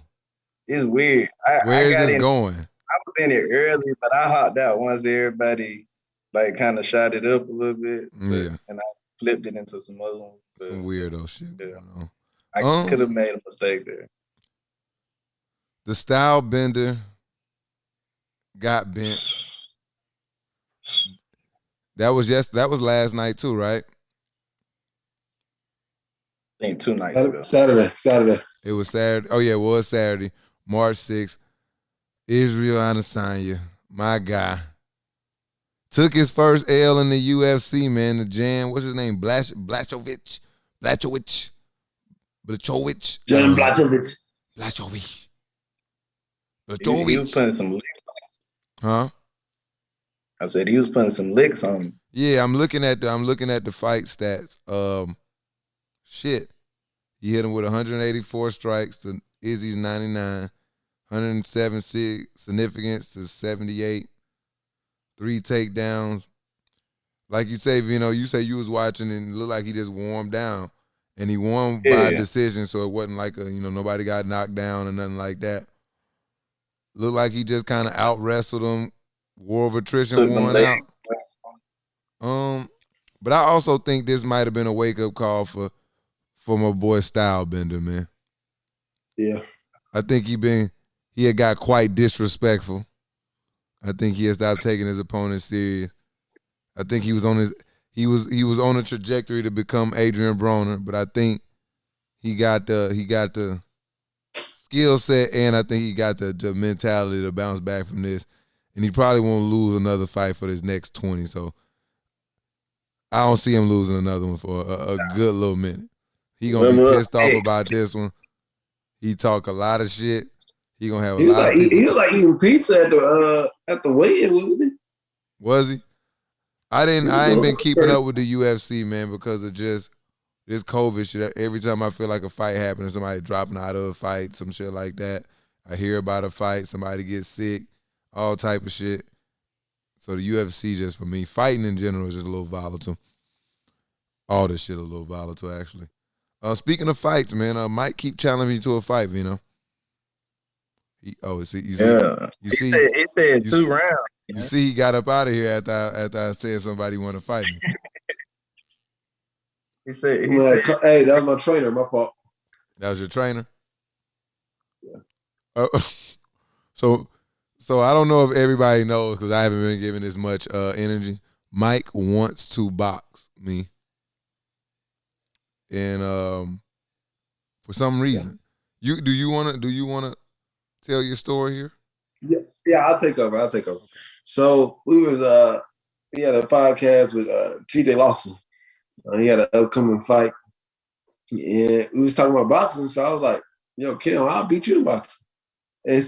it's weird. Where I is got this in. going? I was in it early, but I hopped out once everybody like kind of shot it up a little bit, Yeah, and I flipped it into some other ones. But some weirdo shit yeah, going I on. could have made a mistake there. The style bender got bent. That was last night too, right? I think 2 nights ago. Saturday. It was Saturday. Oh yeah, it was Saturday, March 6th. Israel Adesanya, my guy, took his first L in the UFC, man. The Jan, what's his name? Blachowicz. Jan Blachowicz. He was putting some licks. Huh? I said he was putting some licks on him. Yeah, I'm looking at the fight stats. Shit. He hit him with 184 strikes to Izzy's 99, 107 significance to 78, 3 takedowns. Like you say, you say you was watching and it looked like he just warmed down. And he won by decision, so it wasn't like nobody got knocked down or nothing like that. Looked like he just kind of out wrestled him. War of attrition won out. But I also think this might have been a wake up call for my boy Stylebender, man. Yeah. I think he had got quite disrespectful. I think he had stopped taking his opponent serious. I think he was on a trajectory to become Adrian Broner, but I think he got the skill set, and I think he got the mentality to bounce back from this. And he probably won't lose another fight for this next 20. So I don't see him losing another one for a good little minute. He gonna be pissed off about this one. He talk a lot of shit. He gonna have a lot of people. He was like eating pizza at the weigh-in, wasn't he? Was he? I ain't been keeping up with the UFC, man, because of just this COVID shit. Every time I feel like a fight happening, somebody dropping out of a fight, some shit like that. I hear about a fight, somebody gets sick, all type of shit. So the UFC just for me, fighting in general is just a little volatile. All this shit a little volatile, actually. Speaking of fights, man, Mike keep challenging me to a fight, He said 2 rounds. You see, he got up out of here after I said somebody want to fight me. he said, "Hey, that was my trainer. My fault." That was your trainer? Yeah. So I don't know if everybody knows because I haven't been giving this much energy. Mike wants to box me, and for some reason, do you want to tell your story here? Yeah, I'll take over. So we had a podcast with G.J. Lawson. He had an upcoming fight. And we was talking about boxing, so I was like, "Yo, Kim, I'll beat you in boxing." And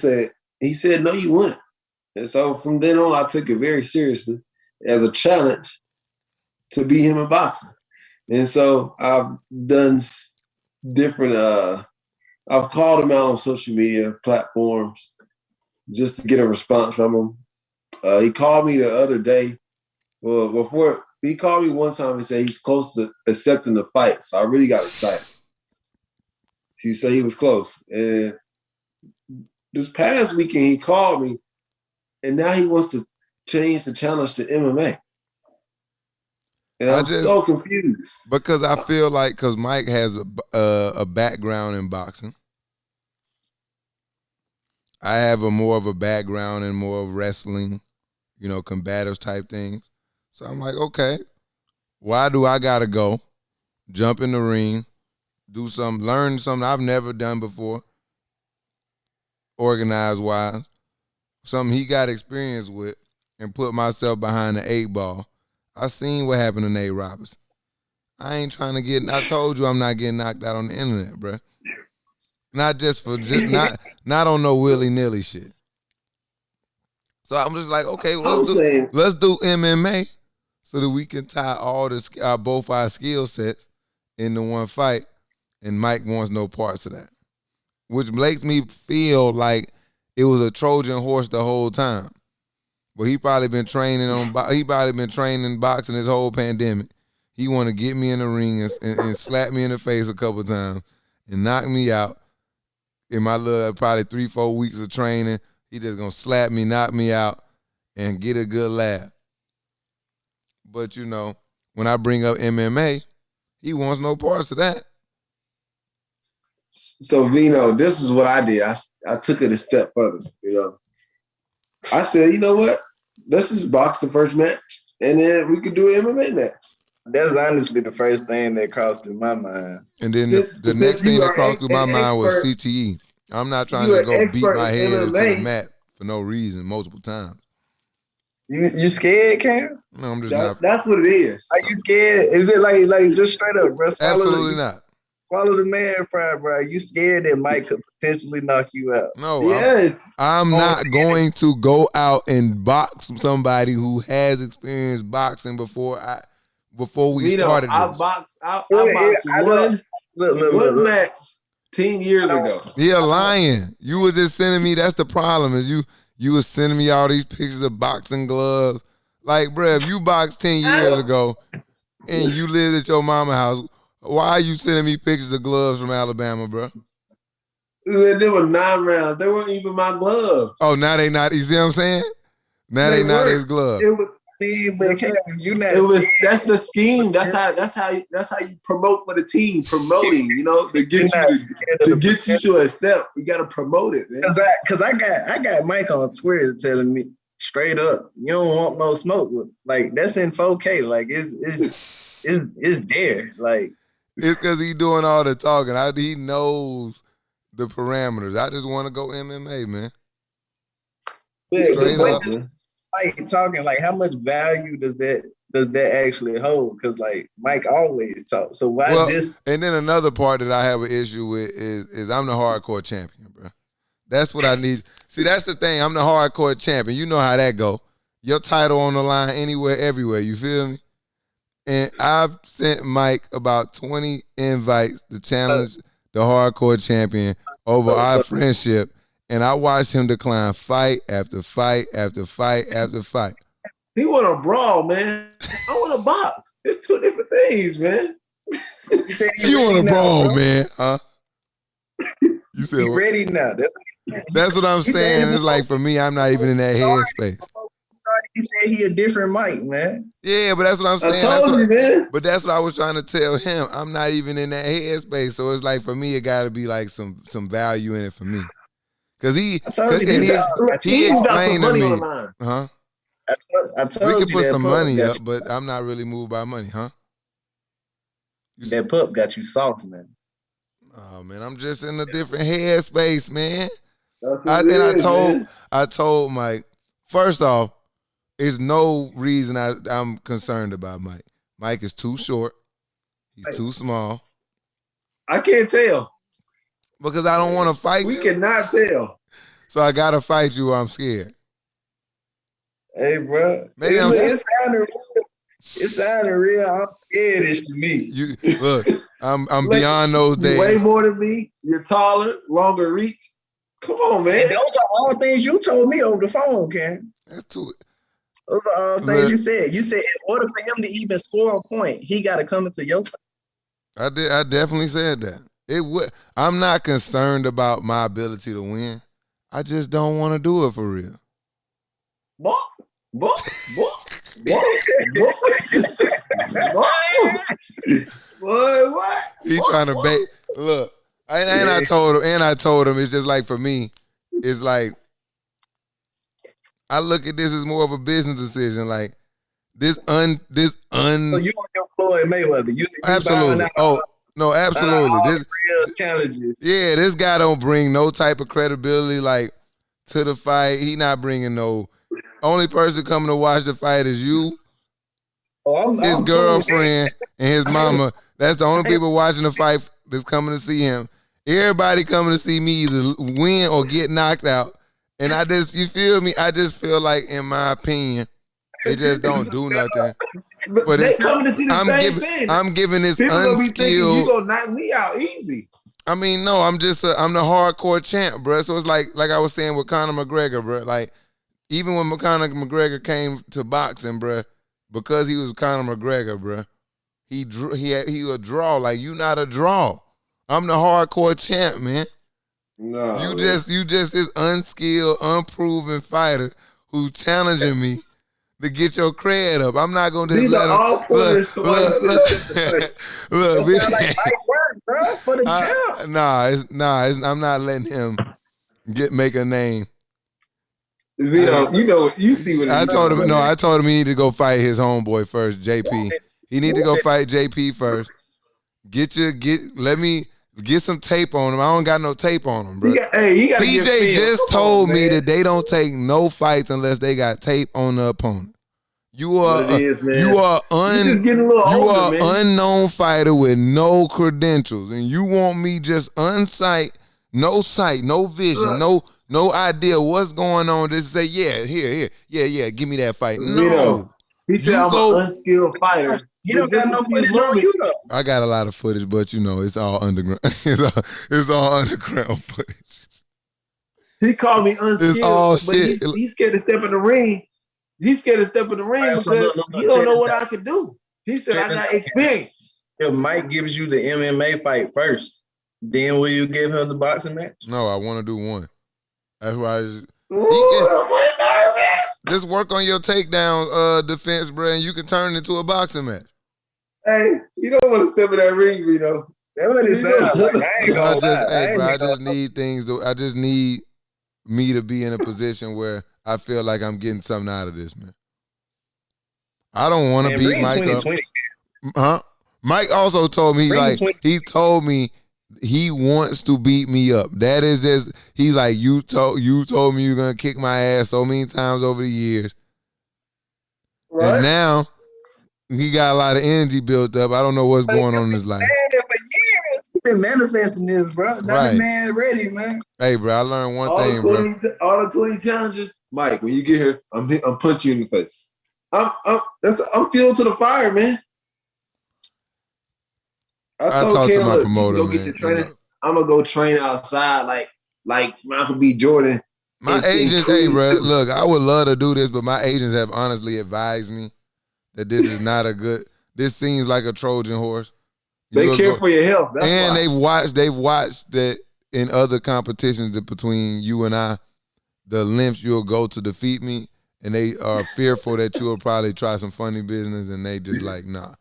he said, "No, you wouldn't." And so from then on, I took it very seriously as a challenge to beat him in boxing. And so I've done different. I've called him out on social media platforms just to get a response from him. He called me the other day. Well, he called me one time and said he's close to accepting the fight. So I really got excited. He said he was close. And this past weekend, he called me, and now he wants to change the challenge to MMA. And I'm so confused. Because I feel like, because Mike has a background in boxing. I have more of a background in more of wrestling, combative type things. So I'm like, okay, why do I got to go, jump in the ring, do something, learn something I've never done before, organized wise, something he got experience with, and put myself behind the 8 ball. I seen what happened to Nate Robinson. I ain't trying to get. I told you I'm not getting knocked out on the internet, bro. Not just not on no willy nilly shit. So I'm just like, okay, well, let's do MMA so that we can tie all both our skill sets into one fight. And Mike wants no parts of that, which makes me feel like it was a Trojan horse the whole time. But he probably been training boxing this whole pandemic. He want to get me in the ring and slap me in the face a couple times and knock me out. In my little probably 3-4 weeks of training, he just gonna slap me, knock me out, and get a good laugh. But you know, when I bring up MMA, he wants no parts of that. So Vino, this is what I did. I took it a step further. You know, I said, you know what? Let's just box the first match, and then we could do an MMA match. That's honestly the first thing that crossed through my mind. And then the next thing that crossed through my mind was CTE. I'm not trying to go beat my head into the mat for no reason multiple times. You scared, Cam? No, I'm just not. That's what it is. Are you scared? Is it like just straight up, bro? Absolutely not. Swallow the man pride, bro. You scared that Mike could potentially knock you out? No. Yes. I'm not going to go out and box somebody who has experienced boxing before we started this. I boxed one match 10 years ago. You're lying. You were just sending me. That's the problem. Is you were sending me all these pictures of boxing gloves. Like, bro, if you boxed 10 years ago and you lived at your mama's house, why are you sending me pictures of gloves from Alabama, bro? They were 9 rounds. They weren't even my gloves. Oh, now they not. You see what I'm saying? Now they not his gloves. That's the scheme. That's how you promote for the team. Promoting, you know, to get you to accept. You got to promote it, man. Cause I got Mike on Twitter telling me straight up, you don't want no smoke. Like that's in 4K. Like it's there. Like it's because he doing all the talking. He knows the parameters. I just want to go MMA, man. Straight up. Like talking, like how much value does that actually hold? Because like Mike always talks. So why this? And then another part that I have an issue with is I'm the hardcore champion, bro. That's what I need. See, that's the thing. I'm the hardcore champion. You know how that go. Your title on the line anywhere, everywhere. You feel me? And I've sent Mike about 20 invites to challenge the hardcore champion over our friendship. And I watched him decline fight after fight after fight after fight. He want to brawl, man. I want to box. It's two different things, man. You want to brawl, bro. Man? Huh? You said what? Ready now. That's what I'm saying. It's like for me, I'm not even in that headspace. He said he a different Mike, man. Yeah, but that's what I'm saying. I told you, man. But that's what I was trying to tell him. I'm not even in that headspace. So it's like for me, it got to be like some value in it for me. Cause he explained to me, huh? I told we can put some money up, but I'm not really moved by money, huh? That pup got you soft, man. Oh man, I'm just in a different headspace, man. I told Mike. First off, there's no reason I'm concerned about Mike. Mike is too short. He's too small. I can't tell. Because I don't want to fight you. We cannot tell. So I got to fight you or I'm scared. Hey, bro. Maybe it sounded real. I'm scared-ish to me. Look, I'm beyond those days. You're way more than me. You're taller, longer reach. Come on, man. And those are all things you told me over the phone, Ken. That's too. Those are all things you said. You said in order for him to even score a point, he got to come into your side. I definitely said that. I'm not concerned about my ability to win. I just don't want to do it for real. What? What? He's trying to bait. Look, I told him it's just like for me, it's like I look at this as more of a business decision. Like this. So you on your Floyd Mayweather? You absolutely. Oh No, absolutely. All This real challenges. Yeah, this guy don't bring no type of credibility like to the fight. He not bringing no. Only person coming to watch the fight is you, Oh, his I'm girlfriend, and his mama. That's the only people watching the fight that's coming to see him. Everybody coming to see me either win or get knocked out. And you feel me? I just feel like, in my opinion, it just don't do nothing. But they coming to see the same thing. I'm giving this People gonna be thinking you unskilled. gonna knock me out easy. I mean, no, I'm the hardcore champ, bro. So it's like I was saying with Conor McGregor, bro. Like, even when Conor McGregor came to boxing, bro, because he was Conor McGregor, bro, he a draw. Like, you not a draw. I'm the hardcore champ, man. No, you just this unskilled, unproven fighter who's challenging me to get your cred up. I'm not gonna just these let are him. all pointers to why you should Look, It sound like light work, bro, for the champ. I'm not letting him make a name. You see what I told him. No, I told him he need to go fight his homeboy first, JP. He need to go fight JP first. Let me get some tape on him. I don't got no tape on him, bro. TJ just told me that they don't take no fights unless they got tape on the opponent. You are unknown fighter with no credentials, and you want me just no sight, no vision, no idea what's going on. Just say, yeah, give me that fight. No, he said I'm an unskilled fighter. You don't got no footage on you though. I got a lot of footage, but it's all underground. It's all underground footage. He called me unskilled, it's all but shit. He's scared to step in the ring. He's scared to step in the ring because he don't know what I can do. He said I got experience. If Mike gives you the MMA fight first, then will you give him the boxing match? No, I want to do one. That's why I'm nervous. Just work on your takedown defense, bro, and you can turn it into a boxing match. Hey, you don't want to step in that ring, Reno. That's what it sounds like. I ain't gonna lie. I just need things. I just need me to be in a position where I feel like I'm getting something out of this, man. I don't want to beat Mike up. Huh? Mike also told me, he told me he wants to beat me up. That is just, he's like, you told me you're going to kick my ass so many times over the years. Right. And now he got a lot of energy built up. I don't know what's going on in his life. For years, he's been manifesting this, bro. Now the man ready, man. Hey, bro, I learned one thing, bro. All the 20 challenges, Mike, when you get here, I'm punching you in the face. I'm fueled to the fire, man. I told talked Ken, to my promoter, go get your training. I'm gonna go train outside like Michael B. Jordan. My agents, hey, bro, look, I would love to do this, but my agents have honestly advised me that this is not a good. This seems like a Trojan horse. They care for your health, that's and why. they've watched that in other competitions between you and I, the lengths you'll go to defeat me, and they are fearful that you'll probably try some funny business, and they just like, nah,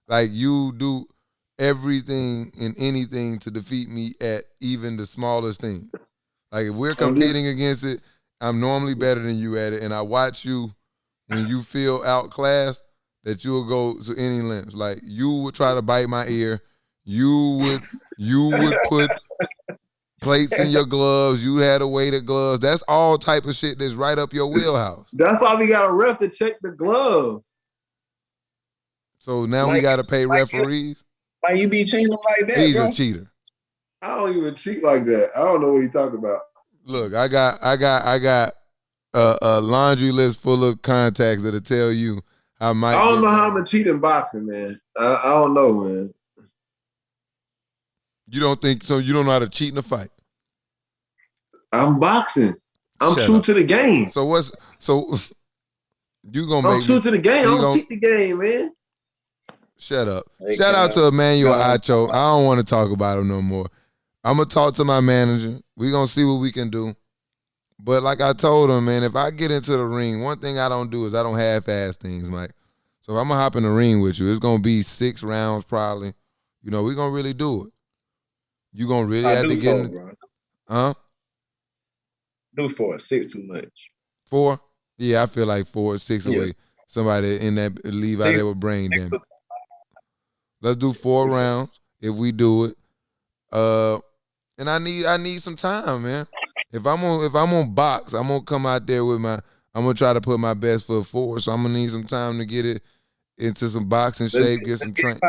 like you do everything and anything to defeat me at even the smallest thing. Like if we're competing against it, I'm normally better than you at it, and I watch you when you feel outclassed that you'll go to any lengths. Like you would try to bite my ear, you would put plates in your gloves, you had a weighted gloves. That's all type of shit that's right up your wheelhouse. That's why we got a ref to check the gloves. So now we got to pay referees. Why you be cheating like that? He's bro? a cheater. I don't even cheat like that. I don't know what he's talking about. Look, I got a laundry list full of contacts that'll tell you how Mike. I don't know how I'm a cheat in boxing, man. I don't know, man. You don't think so? You don't know how to cheat in a fight? I'm boxing. I'm true to the game. So you gonna make? I'm true to the game. I don't cheat the game, man. Shut up. Shout out to Emmanuel Acho. I don't want to talk about him no more. I'm going to talk to my manager. We're going to see what we can do. But like I told him, man, if I get into the ring, one thing I don't do is I don't half-ass things, Mike. So if I'm going to hop in the ring with you, it's going to be 6 rounds probably. You know, we're going to really do it. You're going to really have to get in. Bro. Huh? Do 4. 6 too much. 4? Yeah, I feel like 4 or 6 away. Somebody in that leave out there with brain damage. Let's do 4 rounds. if we do it. And I need some time, man. If I'm on box, I'm gonna come out there with I'm gonna try to put my best foot forward. So I'm gonna need some time to get it into some boxing shape, get some train.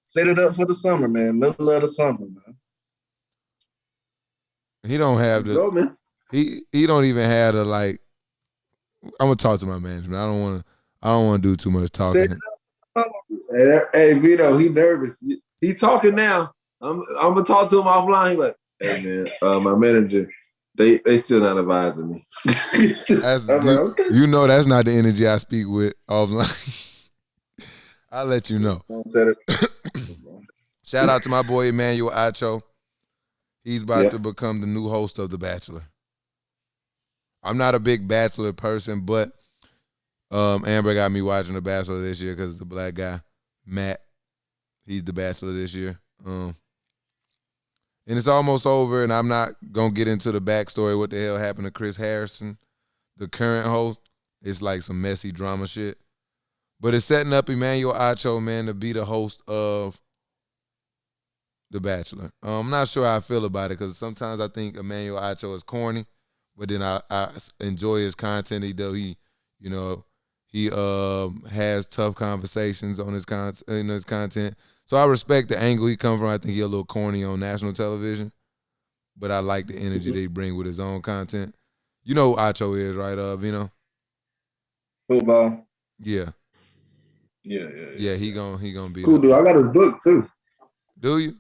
Set it up for the summer, man. Middle of the summer, man. He don't have Let's go, man. he don't even have the like. I'm gonna talk to my management. I don't want to do too much talking. Hey, Vito, he nervous. He talking now. I'm gonna talk to him offline. He like, hey man, my manager, they still not advising me. I'm like, okay. You know that's not the energy I speak with offline. I'll let you know. Shout out to my boy Emmanuel Acho. He's about to become the new host of The Bachelor. I'm not a big Bachelor person, but Amber got me watching The Bachelor this year because it's a black guy, Matt. He's The Bachelor this year. And it's almost over, and I'm not going to get into the backstory what the hell happened to Chris Harrison, the current host. It's like some messy drama shit. But it's setting up Emmanuel Acho, man, to be the host of The Bachelor. I'm not sure how I feel about it because sometimes I think Emmanuel Acho is corny, but then I enjoy his content. He has tough conversations on his content. So I respect the angle he comes from. I think he's a little corny on national television, but I like the energy that he brings with his own content. You know who Acho is, right, Vino? Football. Yeah. Yeah. He gonna be cool, dude. I got his book too. Do you?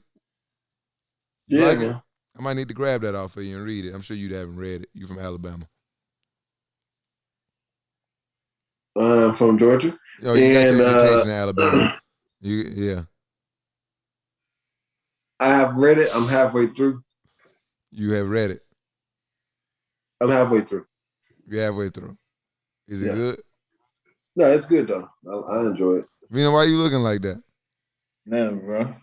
Yeah, like man. It? I might need to grab that off of you and read it. I'm sure you haven't read it. You from Alabama? From Georgia. Oh, you got your education in Alabama. Yeah. I have read it. I'm halfway through. You have read it. I'm halfway through. You're halfway through. Is it good? No, it's good though. I enjoy it. Vina, why you looking like that? Nah, bro.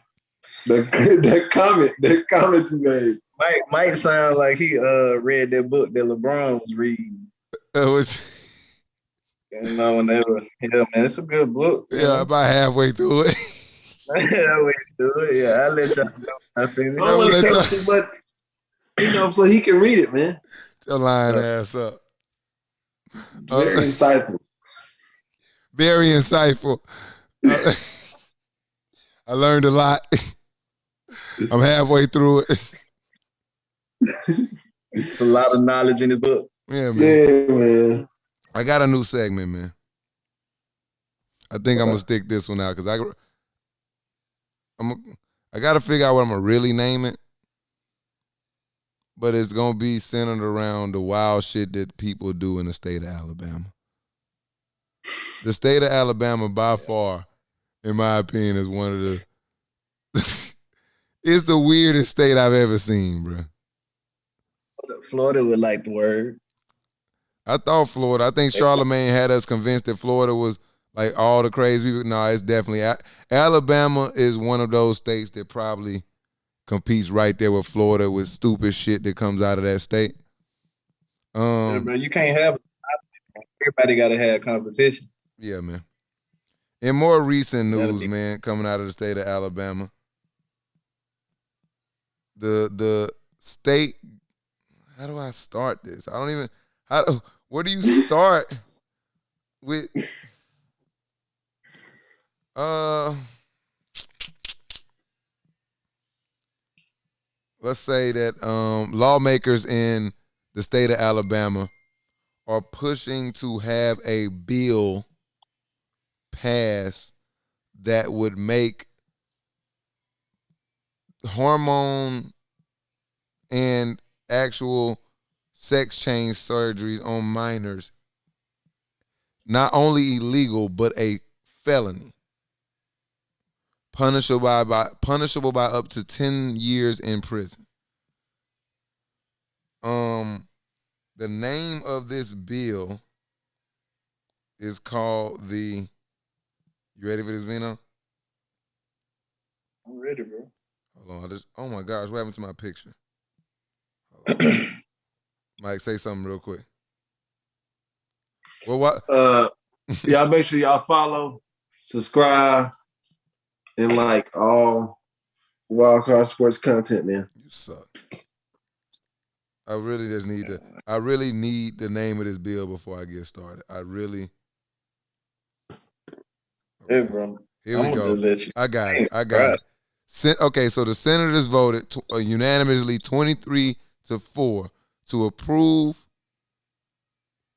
That comment you made. Might sound like he read that book that LeBron was reading. Whenever. Yeah, man, it's a good book. Yeah, about halfway through it. Halfway through it. Yeah, I'll let y'all know. I finished. I don't want to tell him too much, so he can read it, man. Tell lying ass up. Very insightful. Very insightful. I learned a lot. I'm halfway through it. It's a lot of knowledge in this book. Yeah, man. Yeah, man. I got a new segment, man. I think I'm gonna stick this one out because I got to figure out what I'm gonna really name it. But it's gonna be centered around the wild shit that people do in the state of Alabama. The state of Alabama, by far, in my opinion, is one of the it's the weirdest state I've ever seen, bro. Florida would like the word. I think Charlamagne had us convinced that Florida was like all the crazy people. No, it's definitely Alabama is one of those states that probably competes right there with Florida with stupid shit that comes out of that state. Yeah, bro, you can't have everybody got to have competition. Yeah, man. In more recent news, man, coming out of the state of Alabama, the state. How do I start this? I don't even. Where do you start with? Let's say that lawmakers in the state of Alabama are pushing to have a bill passed that would make hormone and actual sex change surgeries on minors not only illegal but a felony, punishable by up to 10 years in prison. The name of this bill is called the. You ready for this, Vino? I'm ready, bro. Hold on, oh my gosh, what happened to my picture? Mike, say something real quick. Well, what? Y'all make sure y'all follow, subscribe, and like all wild card sports content, man. You suck. I really just need to. I really need the name of this bill before I get started. I really. Yeah, Okay. bro. Here we I'm gonna go. just let you. I got I it. ain't I got it. surprised. Okay, so the senators voted unanimously 23-4 to approve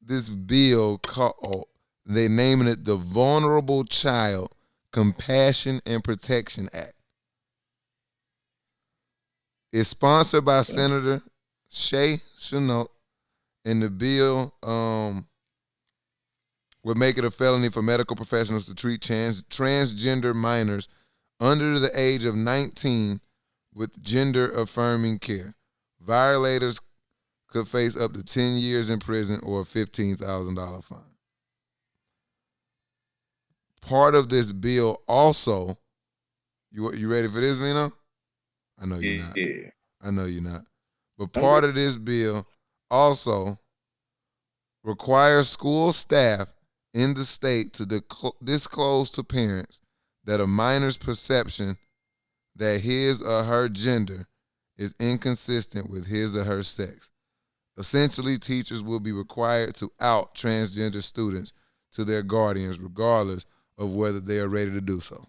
this bill called, they naming it the Vulnerable Child Compassion and Protection Act. It's sponsored by Senator Shay Chenault, and the bill would make it a felony for medical professionals to treat transgender minors under the age of 19 with gender-affirming care. Violators could face up to 10 years in prison or a $15,000 fine. Part of this bill also, you ready for this, Vino? I know you're not. Yeah. I know you're not. But part of this bill also requires school staff in the state to disclose to parents that a minor's perception that his or her gender is inconsistent with his or her sex. Essentially, teachers will be required to out transgender students to their guardians regardless of whether they are ready to do so.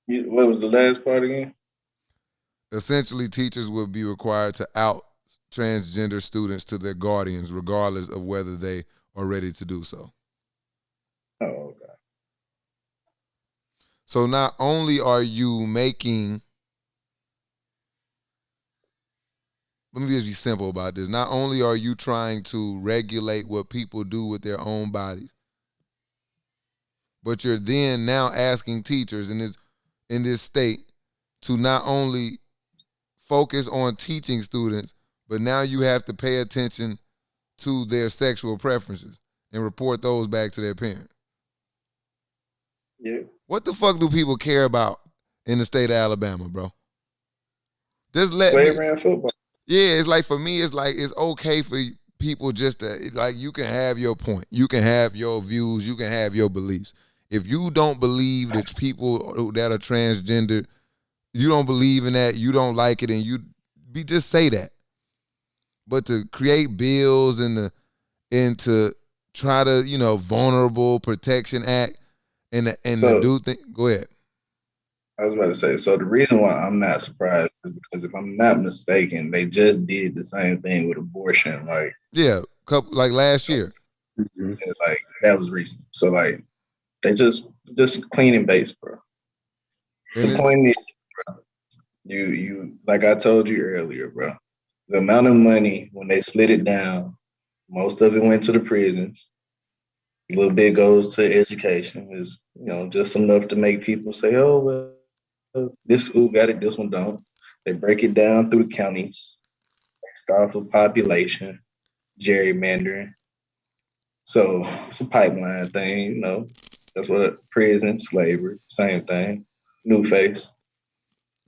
What was the last part again? Essentially, teachers will be required to out transgender students to their guardians regardless of whether they are ready to do so. Oh, okay. So not only are you making, let me just be simple about this. Not only are you trying to regulate what people do with their own bodies, but you're then now asking teachers in this state to not only focus on teaching students, but now you have to pay attention to their sexual preferences and report those back to their parents. Yeah. What the fuck do people care about in the state of Alabama, bro? Just let me. Slavery and football. Yeah, it's like, for me, it's like, it's okay for people just to, like, you can have your point. You can have your views. You can have your beliefs. If you don't believe that people that are transgender, you don't believe in that, you don't like it, and just say that. But to create bills and to try to, Vulnerable Protection Act and to do things, go ahead. I was about to say, so the reason why I'm not surprised is because if I'm not mistaken, they just did the same thing with abortion. Like, yeah, like last year. Mm-hmm. Like, that was recent. So, like, they just cleaning base, bro. The point is, bro, you like I told you earlier, bro, the amount of money when they split it down, most of it went to the prisons. A little bit goes to education. Is just enough to make people say, oh well, this school got it, this one don't. They break it down through the counties. They start with population, gerrymandering. So it's a pipeline thing, That's what prison, slavery, same thing. New face.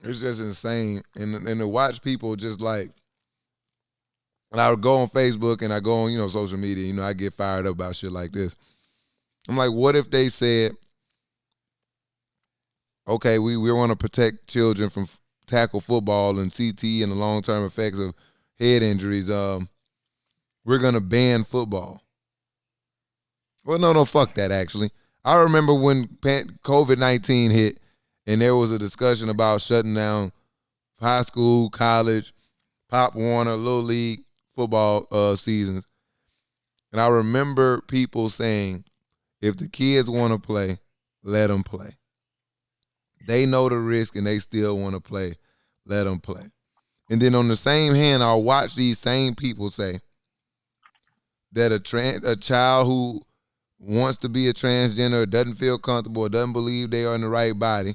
It's just insane. And to watch people just like, and I would go on Facebook and I go on, social media, I get fired up about shit like this. I'm like, what if they said, okay, we want to protect children from tackle football and CT and the long-term effects of head injuries. We're going to ban football. Well, no, fuck that, actually. I remember when COVID-19 hit and there was a discussion about shutting down high school, college, Pop Warner, Little League football seasons. And I remember people saying, if the kids want to play, let them play. They know the risk and they still want to play, let them play. And then on the same hand, I'll watch these same people say that a child who wants to be a transgender or doesn't feel comfortable or doesn't believe they are in the right body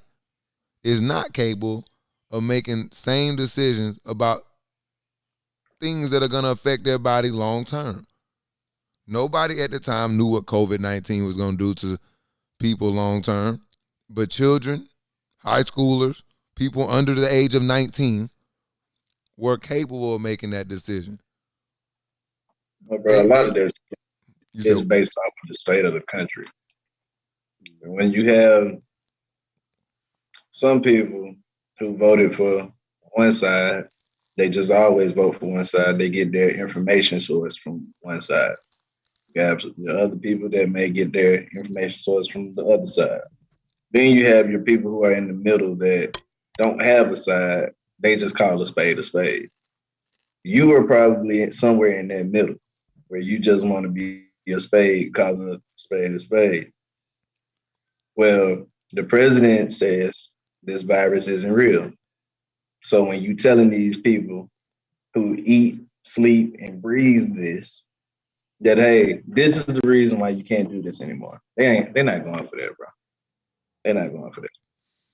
is not capable of making same decisions about things that are going to affect their body long term. Nobody at the time knew what COVID-19 was going to do to people long term, but children, high schoolers, people under the age of 19 were capable of making that decision. Bro, a lot of this is based off of the state of the country. When you have some people who voted for one side, they just always vote for one side. They get their information source from one side. You have the other people that may get their information source from the other side. Then you have your people who are in the middle that don't have a side. They just call a spade a spade. You are probably somewhere in that middle where you just want to be a spade, calling a spade a spade. Well, the president says this virus isn't real. So when you telling these people who eat, sleep, and breathe this, that hey, this is the reason why you can't do this anymore. They're not going for that, bro. They're not going for that.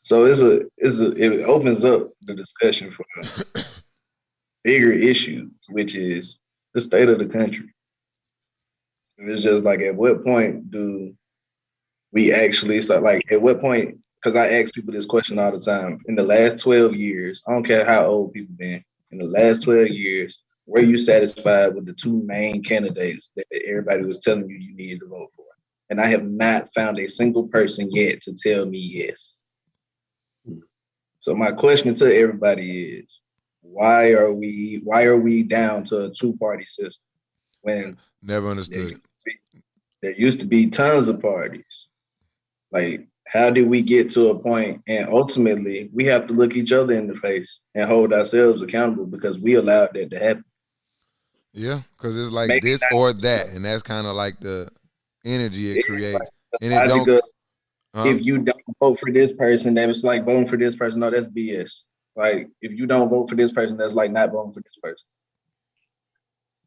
So it opens up the discussion for bigger issues, which is the state of the country. And it's just like, at what point do we actually start? Like, at what point? Because I ask people this question all the time. In the last 12 years, I don't care how old people been. In the last 12 years, were you satisfied with the two main candidates that everybody was telling you you needed to vote for? And I have not found a single person yet to tell me yes. So my question to everybody is, why are we down to a two-party system when Never understood. There used to be tons of parties? Like, how did we get to a point? And ultimately, we have to look each other in the face and hold ourselves accountable because we allowed that to happen. Yeah, because it's like Maybe this or that, and that's kind of like the energy it creates. Like, and it don't. If you don't vote for this person, then it's like voting for this person. No, that's BS. Like, if you don't vote for this person, that's like not voting for this person.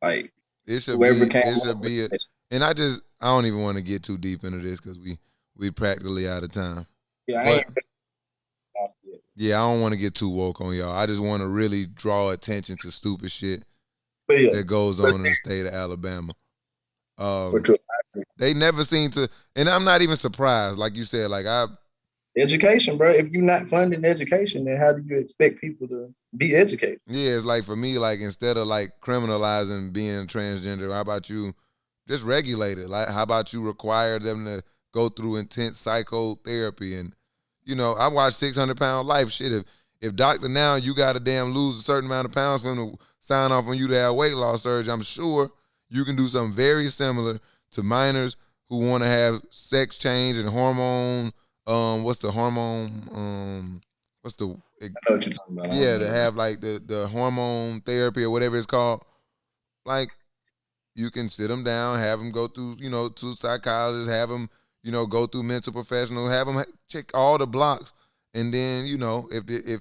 Like, it should whoever be. It should be. And I don't even want to get too deep into this because we practically out of time. Yeah, yeah, I don't want to get too woke on y'all. I just want to really draw attention to stupid shit that goes on in the state of Alabama. They never seem to, and I'm not even surprised. Like you said, education, bro. If you're not funding education, then how do you expect people to be educated? Yeah, it's like, for me, like, instead of like criminalizing being transgender, how about you just regulate it? Like, how about you require them to go through intense psychotherapy? And I watched 600 Pound Life. Shit, if Dr. Now you got to damn lose a certain amount of pounds for him to sign off on you to have weight loss surgery, I'm sure you can do something very similar to minors who want to have sex change and hormone. What's the hormone? I know what you're talking about. Yeah, to have like the hormone therapy or whatever it's called. Like, you can sit them down, have them go through, to psychologists, have them, go through mental professionals, have them check all the blocks, and then if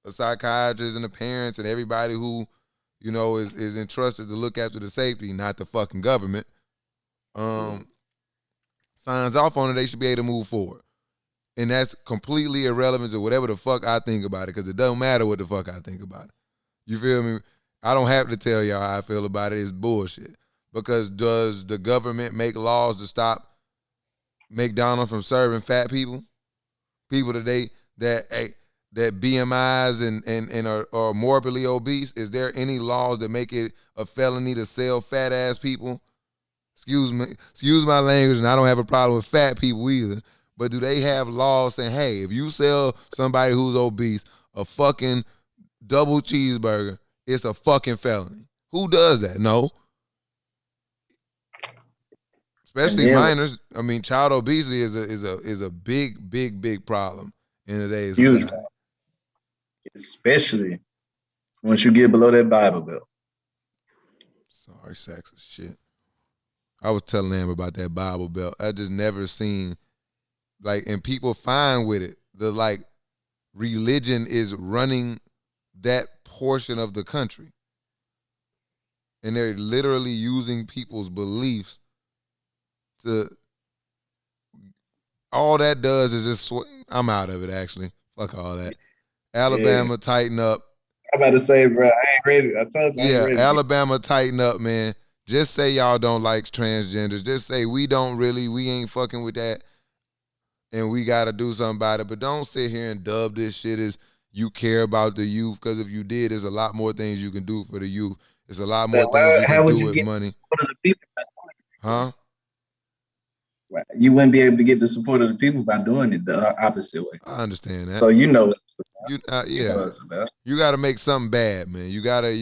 a psychiatrist and the parents and everybody who is entrusted to look after the safety, not the fucking government, signs off on it, they should be able to move forward. And that's completely irrelevant to whatever the fuck I think about it, because it doesn't matter what the fuck I think about it. You feel me? I don't have to tell y'all how I feel about it. It's bullshit. Because does the government make laws to stop McDonald's from serving fat people? People that BMIs and are morbidly obese? Is there any laws that make it a felony to sell fat ass people? Excuse my language, and I don't have a problem with fat people either. But do they have laws saying, hey, if you sell somebody who's obese a fucking double cheeseburger, it's a fucking felony? Who does that? No. Especially minors. I mean, child obesity is a big problem in today's society. Especially once you get below that Bible Belt. Sorry, sexist shit. I was telling them about that Bible Belt. I just never seen, and people fine with it. The religion is running that portion of the country. And they're literally using people's beliefs to, all that does is just, I'm out of it, actually. Fuck all that. Alabama, tighten up. I'm about to say, bro, I ain't ready. I told you. I ain't ready. Alabama, tighten up, man. Just say y'all don't like transgenders. Just say we ain't fucking with that, and we got to do something about it. But don't sit here and dub this shit as you care about the youth, because if you did, there's a lot more things you can do for the youth. There's a lot more things you can do with money. Huh? you wouldn't be able to get the support of the people by doing it the opposite way. I understand that. So you know what it's Yeah, about. You know what it's about. you got to make something bad, man. You gotta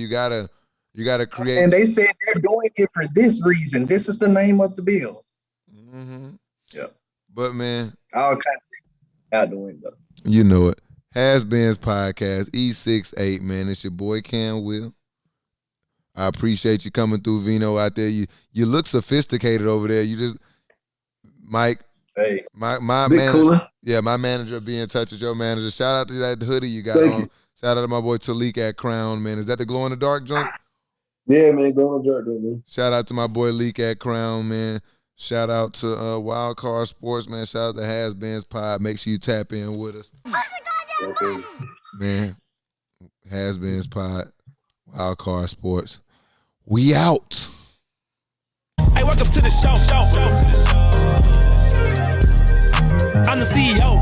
create. And they said they're doing it for this reason. This is the name of the bill. Mm-hmm. Yeah. But man, All kinds of out the window. you know it. HasBeens podcast, E68, man. It's your boy Cam Will. I appreciate you coming through, Vino, out there. You look sophisticated over there. You just, Mike. Hey, my Big manager, cooler. yeah, my manager be in touch with your manager. Shout out to that hoodie you got Thank on. you. Shout out to my boy Talik at Crown, man. Is that the glow in the dark joint? Yeah, man, go on dirt, man. Shout out to my boy Leak at Crown, man. Shout out to Wild Card Sports, man. Shout out to HasBeens Pod. Make sure you tap in with us, Okay. man. HasBeens Pod, Wild Card Sports. We out. Hey, welcome to the show. I'm the CEO.